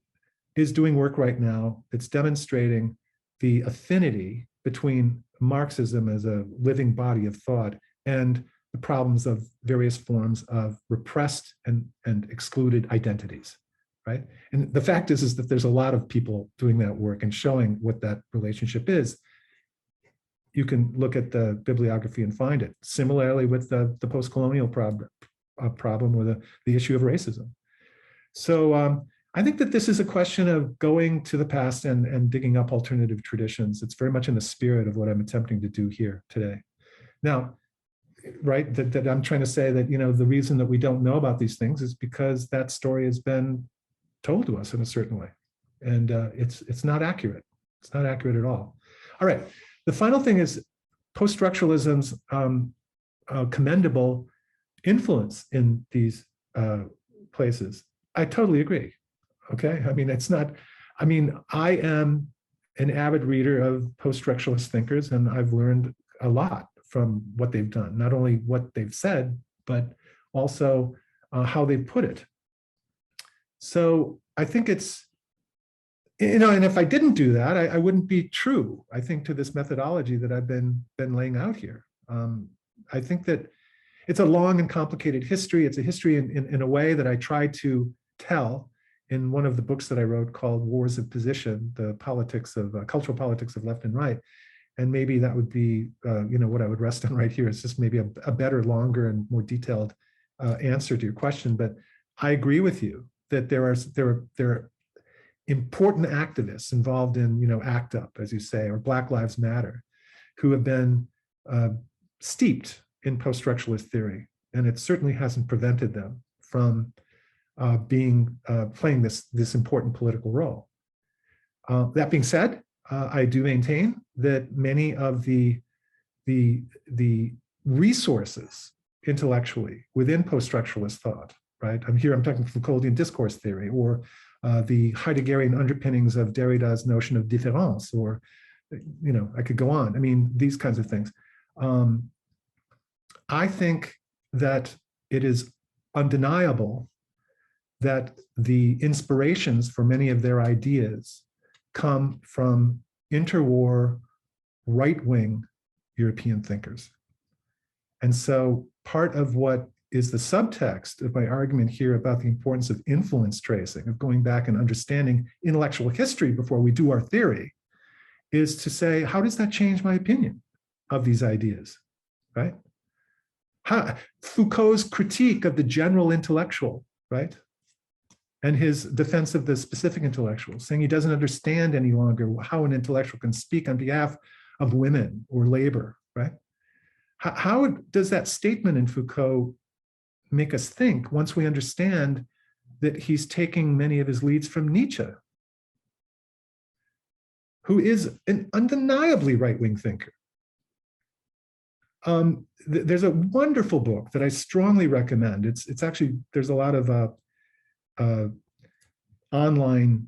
is doing work right now that's demonstrating the affinity between Marxism as a living body of thought and the problems of various forms of repressed and excluded identities, right? And the fact is that there's a lot of people doing that work and showing what that relationship is. You can look at the bibliography and find it. Similarly with the post-colonial problem or the issue of racism. So I think that this is a question of going to the past and digging up alternative traditions. It's very much in the spirit of what I'm attempting to do here today. Now, right, that I'm trying to say that, the reason that we don't know about these things is because that story has been told to us in a certain way. And it's not accurate. It's not accurate at all. All right. The final thing is post-structuralism's commendable influence in these places. I totally agree. Okay, I mean, it's not. I mean, I am an avid reader of post-structuralist thinkers, and I've learned a lot from what they've done, not only what they've said, but also how they put it. So I think it's, and if I didn't do that, I wouldn't be true, I think, to this methodology that I've been laying out here. I think that it's a long and complicated history. It's a history in a way that I try to tell in one of the books that I wrote called Wars of Position, the politics of cultural politics of left and right. And maybe that would be, what I would rest on right here. It's just maybe a better, longer, and more detailed answer to your question. But I agree with you that there are important activists involved in, ACT UP, as you say, or Black Lives Matter, who have been steeped in post-structuralist theory, and it certainly hasn't prevented them from playing this important political role. That being said, I do maintain that many of the resources intellectually within post-structuralist thought, right? I'm talking Foucauldian discourse theory, or the Heideggerian underpinnings of Derrida's notion of différance, or, I could go on. I mean, these kinds of things. I think that it is undeniable that the inspirations for many of their ideas come from interwar right-wing European thinkers. And so part of what is the subtext of my argument here about the importance of influence tracing, of going back and understanding intellectual history before we do our theory, is to say, how does that change my opinion of these ideas, right? Foucault's critique of the general intellectual, right? And his defense of the specific intellectual, saying he doesn't understand any longer how an intellectual can speak on behalf of women or labor, right? How does that statement in Foucault make us think once we understand that he's taking many of his leads from Nietzsche, who is an undeniably right-wing thinker? There's a wonderful book that I strongly recommend. It's actually, there's a lot of online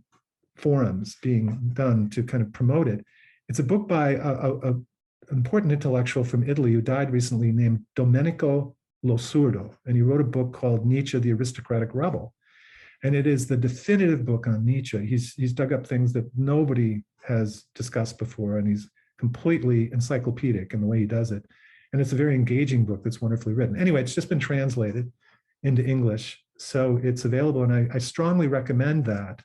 forums being done to kind of promote it. It's a book by an important intellectual from Italy who died recently named Domenico Losurdo, and he wrote a book called Nietzsche, the Aristocratic Rebel. And it is the definitive book on Nietzsche. He's dug up things that nobody has discussed before, and he's completely encyclopedic in the way he does it. And it's a very engaging book that's wonderfully written. Anyway, it's just been translated into English, so it's available. And I strongly recommend that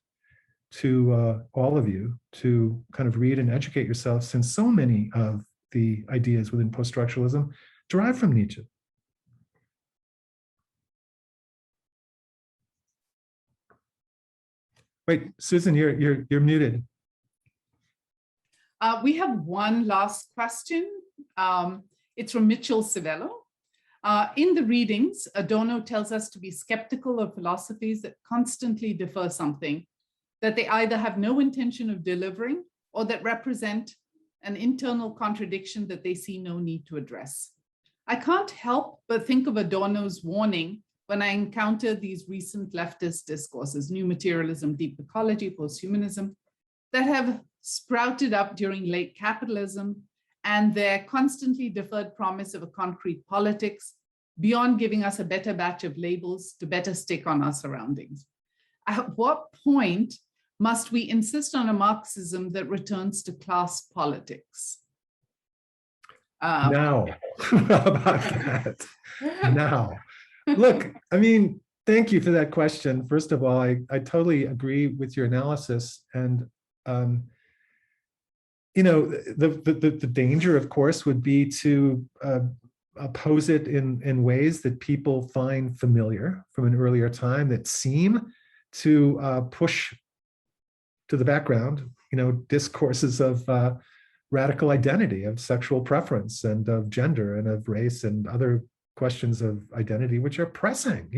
to all of you to kind of read and educate yourself, since so many of the ideas within post-structuralism derive from Nietzsche. Wait, Susan, you're muted. We have one last question. It's from Mitchell Civello. In the readings, Adorno tells us to be skeptical of philosophies that constantly defer something that they either have no intention of delivering or that represent an internal contradiction that they see no need to address. I can't help but think of Adorno's warning when I encounter these recent leftist discourses, new materialism, deep ecology, posthumanism, that have sprouted up during late capitalism, and their constantly deferred promise of a concrete politics beyond giving us a better batch of labels to better stick on our surroundings. At what point must we insist on a Marxism that returns to class politics? Now, how about that? Now, look, I mean, thank you for that question. First of all, I totally agree with your analysis. And the danger, of course, would be to oppose it in ways that people find familiar from an earlier time, that seem to push to the background, discourses of radical identity, of sexual preference, and of gender, and of race, and other questions of identity, which are pressing,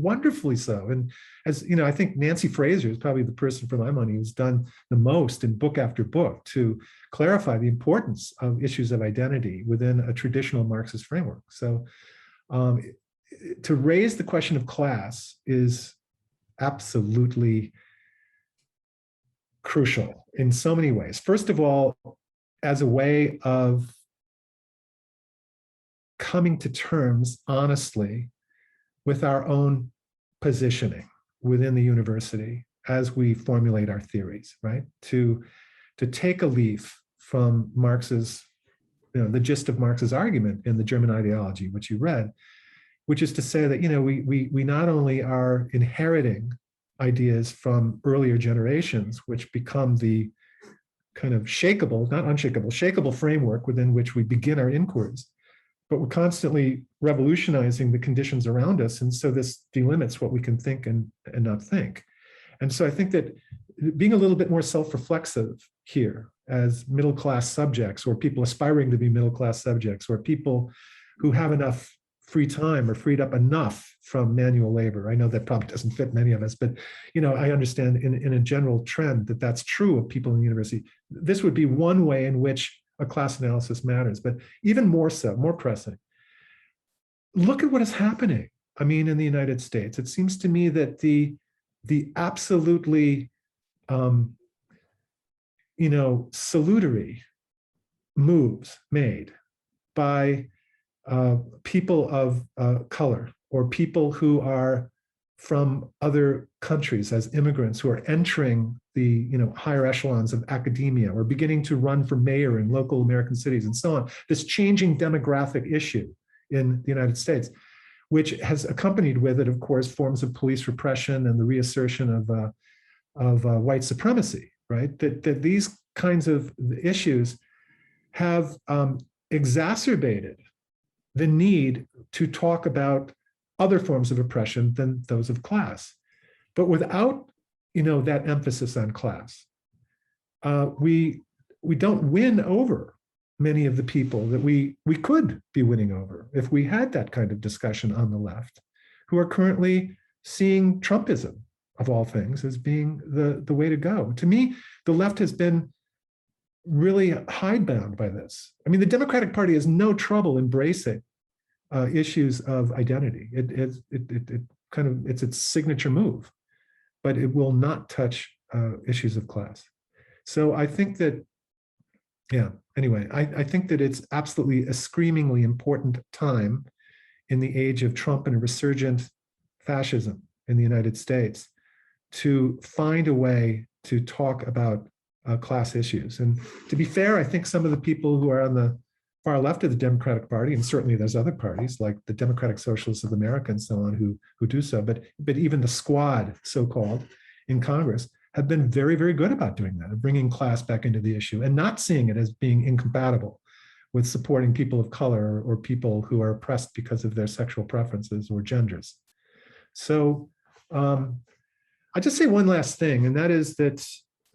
wonderfully so. And as I think Nancy Fraser is probably the person, for my money, who's done the most in book after book to clarify the importance of issues of identity within a traditional Marxist framework. So to raise the question of class is absolutely crucial in so many ways. First of all, as a way of coming to terms honestly with our own positioning within the university as we formulate our theories, right? To take a leaf from Marx's, the gist of Marx's argument in the German ideology, which you read, which is to say that, we not only are inheriting ideas from earlier generations, which become the kind of shakeable, not unshakable, shakeable framework within which we begin our inquiries, but we're constantly revolutionizing the conditions around us. And so this delimits what we can think and not think. And so I think that being a little bit more self-reflexive here as middle-class subjects, or people aspiring to be middle-class subjects, or people who have enough free time or freed up enough from manual labor. I know that probably doesn't fit many of us, but I understand in a general trend that that's true of people in the university. This would be one way in which a class analysis matters, but even more so, more pressing. Look at what is happening. In the United States, it seems to me that the absolutely, salutary moves made by people of color, or people who are from other countries as immigrants who are entering the higher echelons of academia, or beginning to run for mayor in local American cities and so on. This changing demographic issue in the United States, which has accompanied with it, of course, forms of police repression and the reassertion of white supremacy, right? That these kinds of issues have exacerbated the need to talk about other forms of oppression than those of class. But without, that emphasis on class, we don't win over many of the people that we could be winning over if we had that kind of discussion on the left, who are currently seeing Trumpism, of all things, as being the way to go. To me, the left has been really hidebound by this. The Democratic Party has no trouble embracing issues of identity. It's its signature move, but it will not touch issues of class. So I think that, I think that it's absolutely a screamingly important time in the age of Trump and a resurgent fascism in the United States to find a way to talk about class issues. And to be fair, I think some of the people who are on the far left of the Democratic Party, and certainly there's other parties like the Democratic Socialists of America and so on who do so, but even the squad, so-called, in Congress have been very, very good about doing that, of bringing class back into the issue and not seeing it as being incompatible with supporting people of color or people who are oppressed because of their sexual preferences or genders. So I'll just say one last thing, and that is that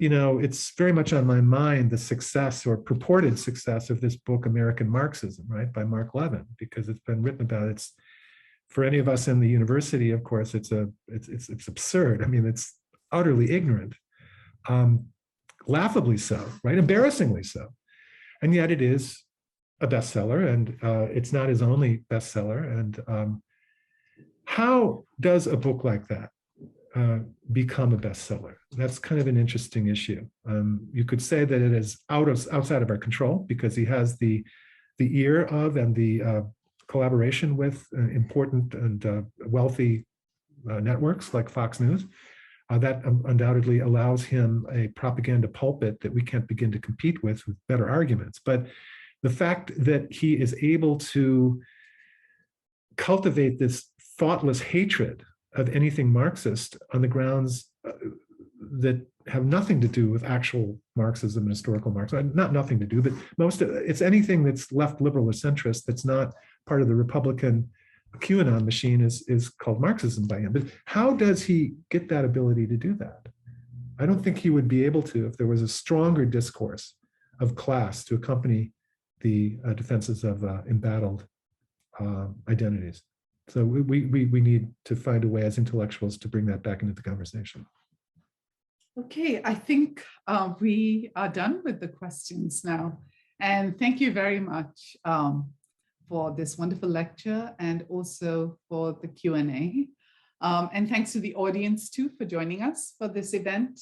it's very much on my mind, the success or purported success of this book, American Marxism, right, by Mark Levin, because it's been written about. It's, for any of us in the university, of course, it's absurd. It's utterly ignorant, laughably so, right, embarrassingly so, and yet it is a bestseller, and it's not his only bestseller. And how does a book like that become a bestseller? That's kind of an interesting issue. You could say that it is outside of our control, because he has the ear of and the collaboration with important and wealthy networks like Fox News. That undoubtedly allows him a propaganda pulpit that we can't begin to compete with better arguments. But the fact that he is able to cultivate this thoughtless hatred of anything Marxist on the grounds that have nothing to do with actual Marxism and historical Marxism, not nothing to do, but it's anything that's left liberal or centrist that's not part of the Republican QAnon machine is called Marxism by him. But how does he get that ability to do that? I don't think he would be able to if there was a stronger discourse of class to accompany the defenses of embattled identities. So we need to find a way as intellectuals to bring that back into the conversation. Okay, I think we are done with the questions now. And thank you very much for this wonderful lecture and also for the Q&A. And thanks to the audience too for joining us for this event.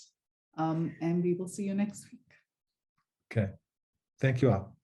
And we will see you next week. Okay. Thank you all.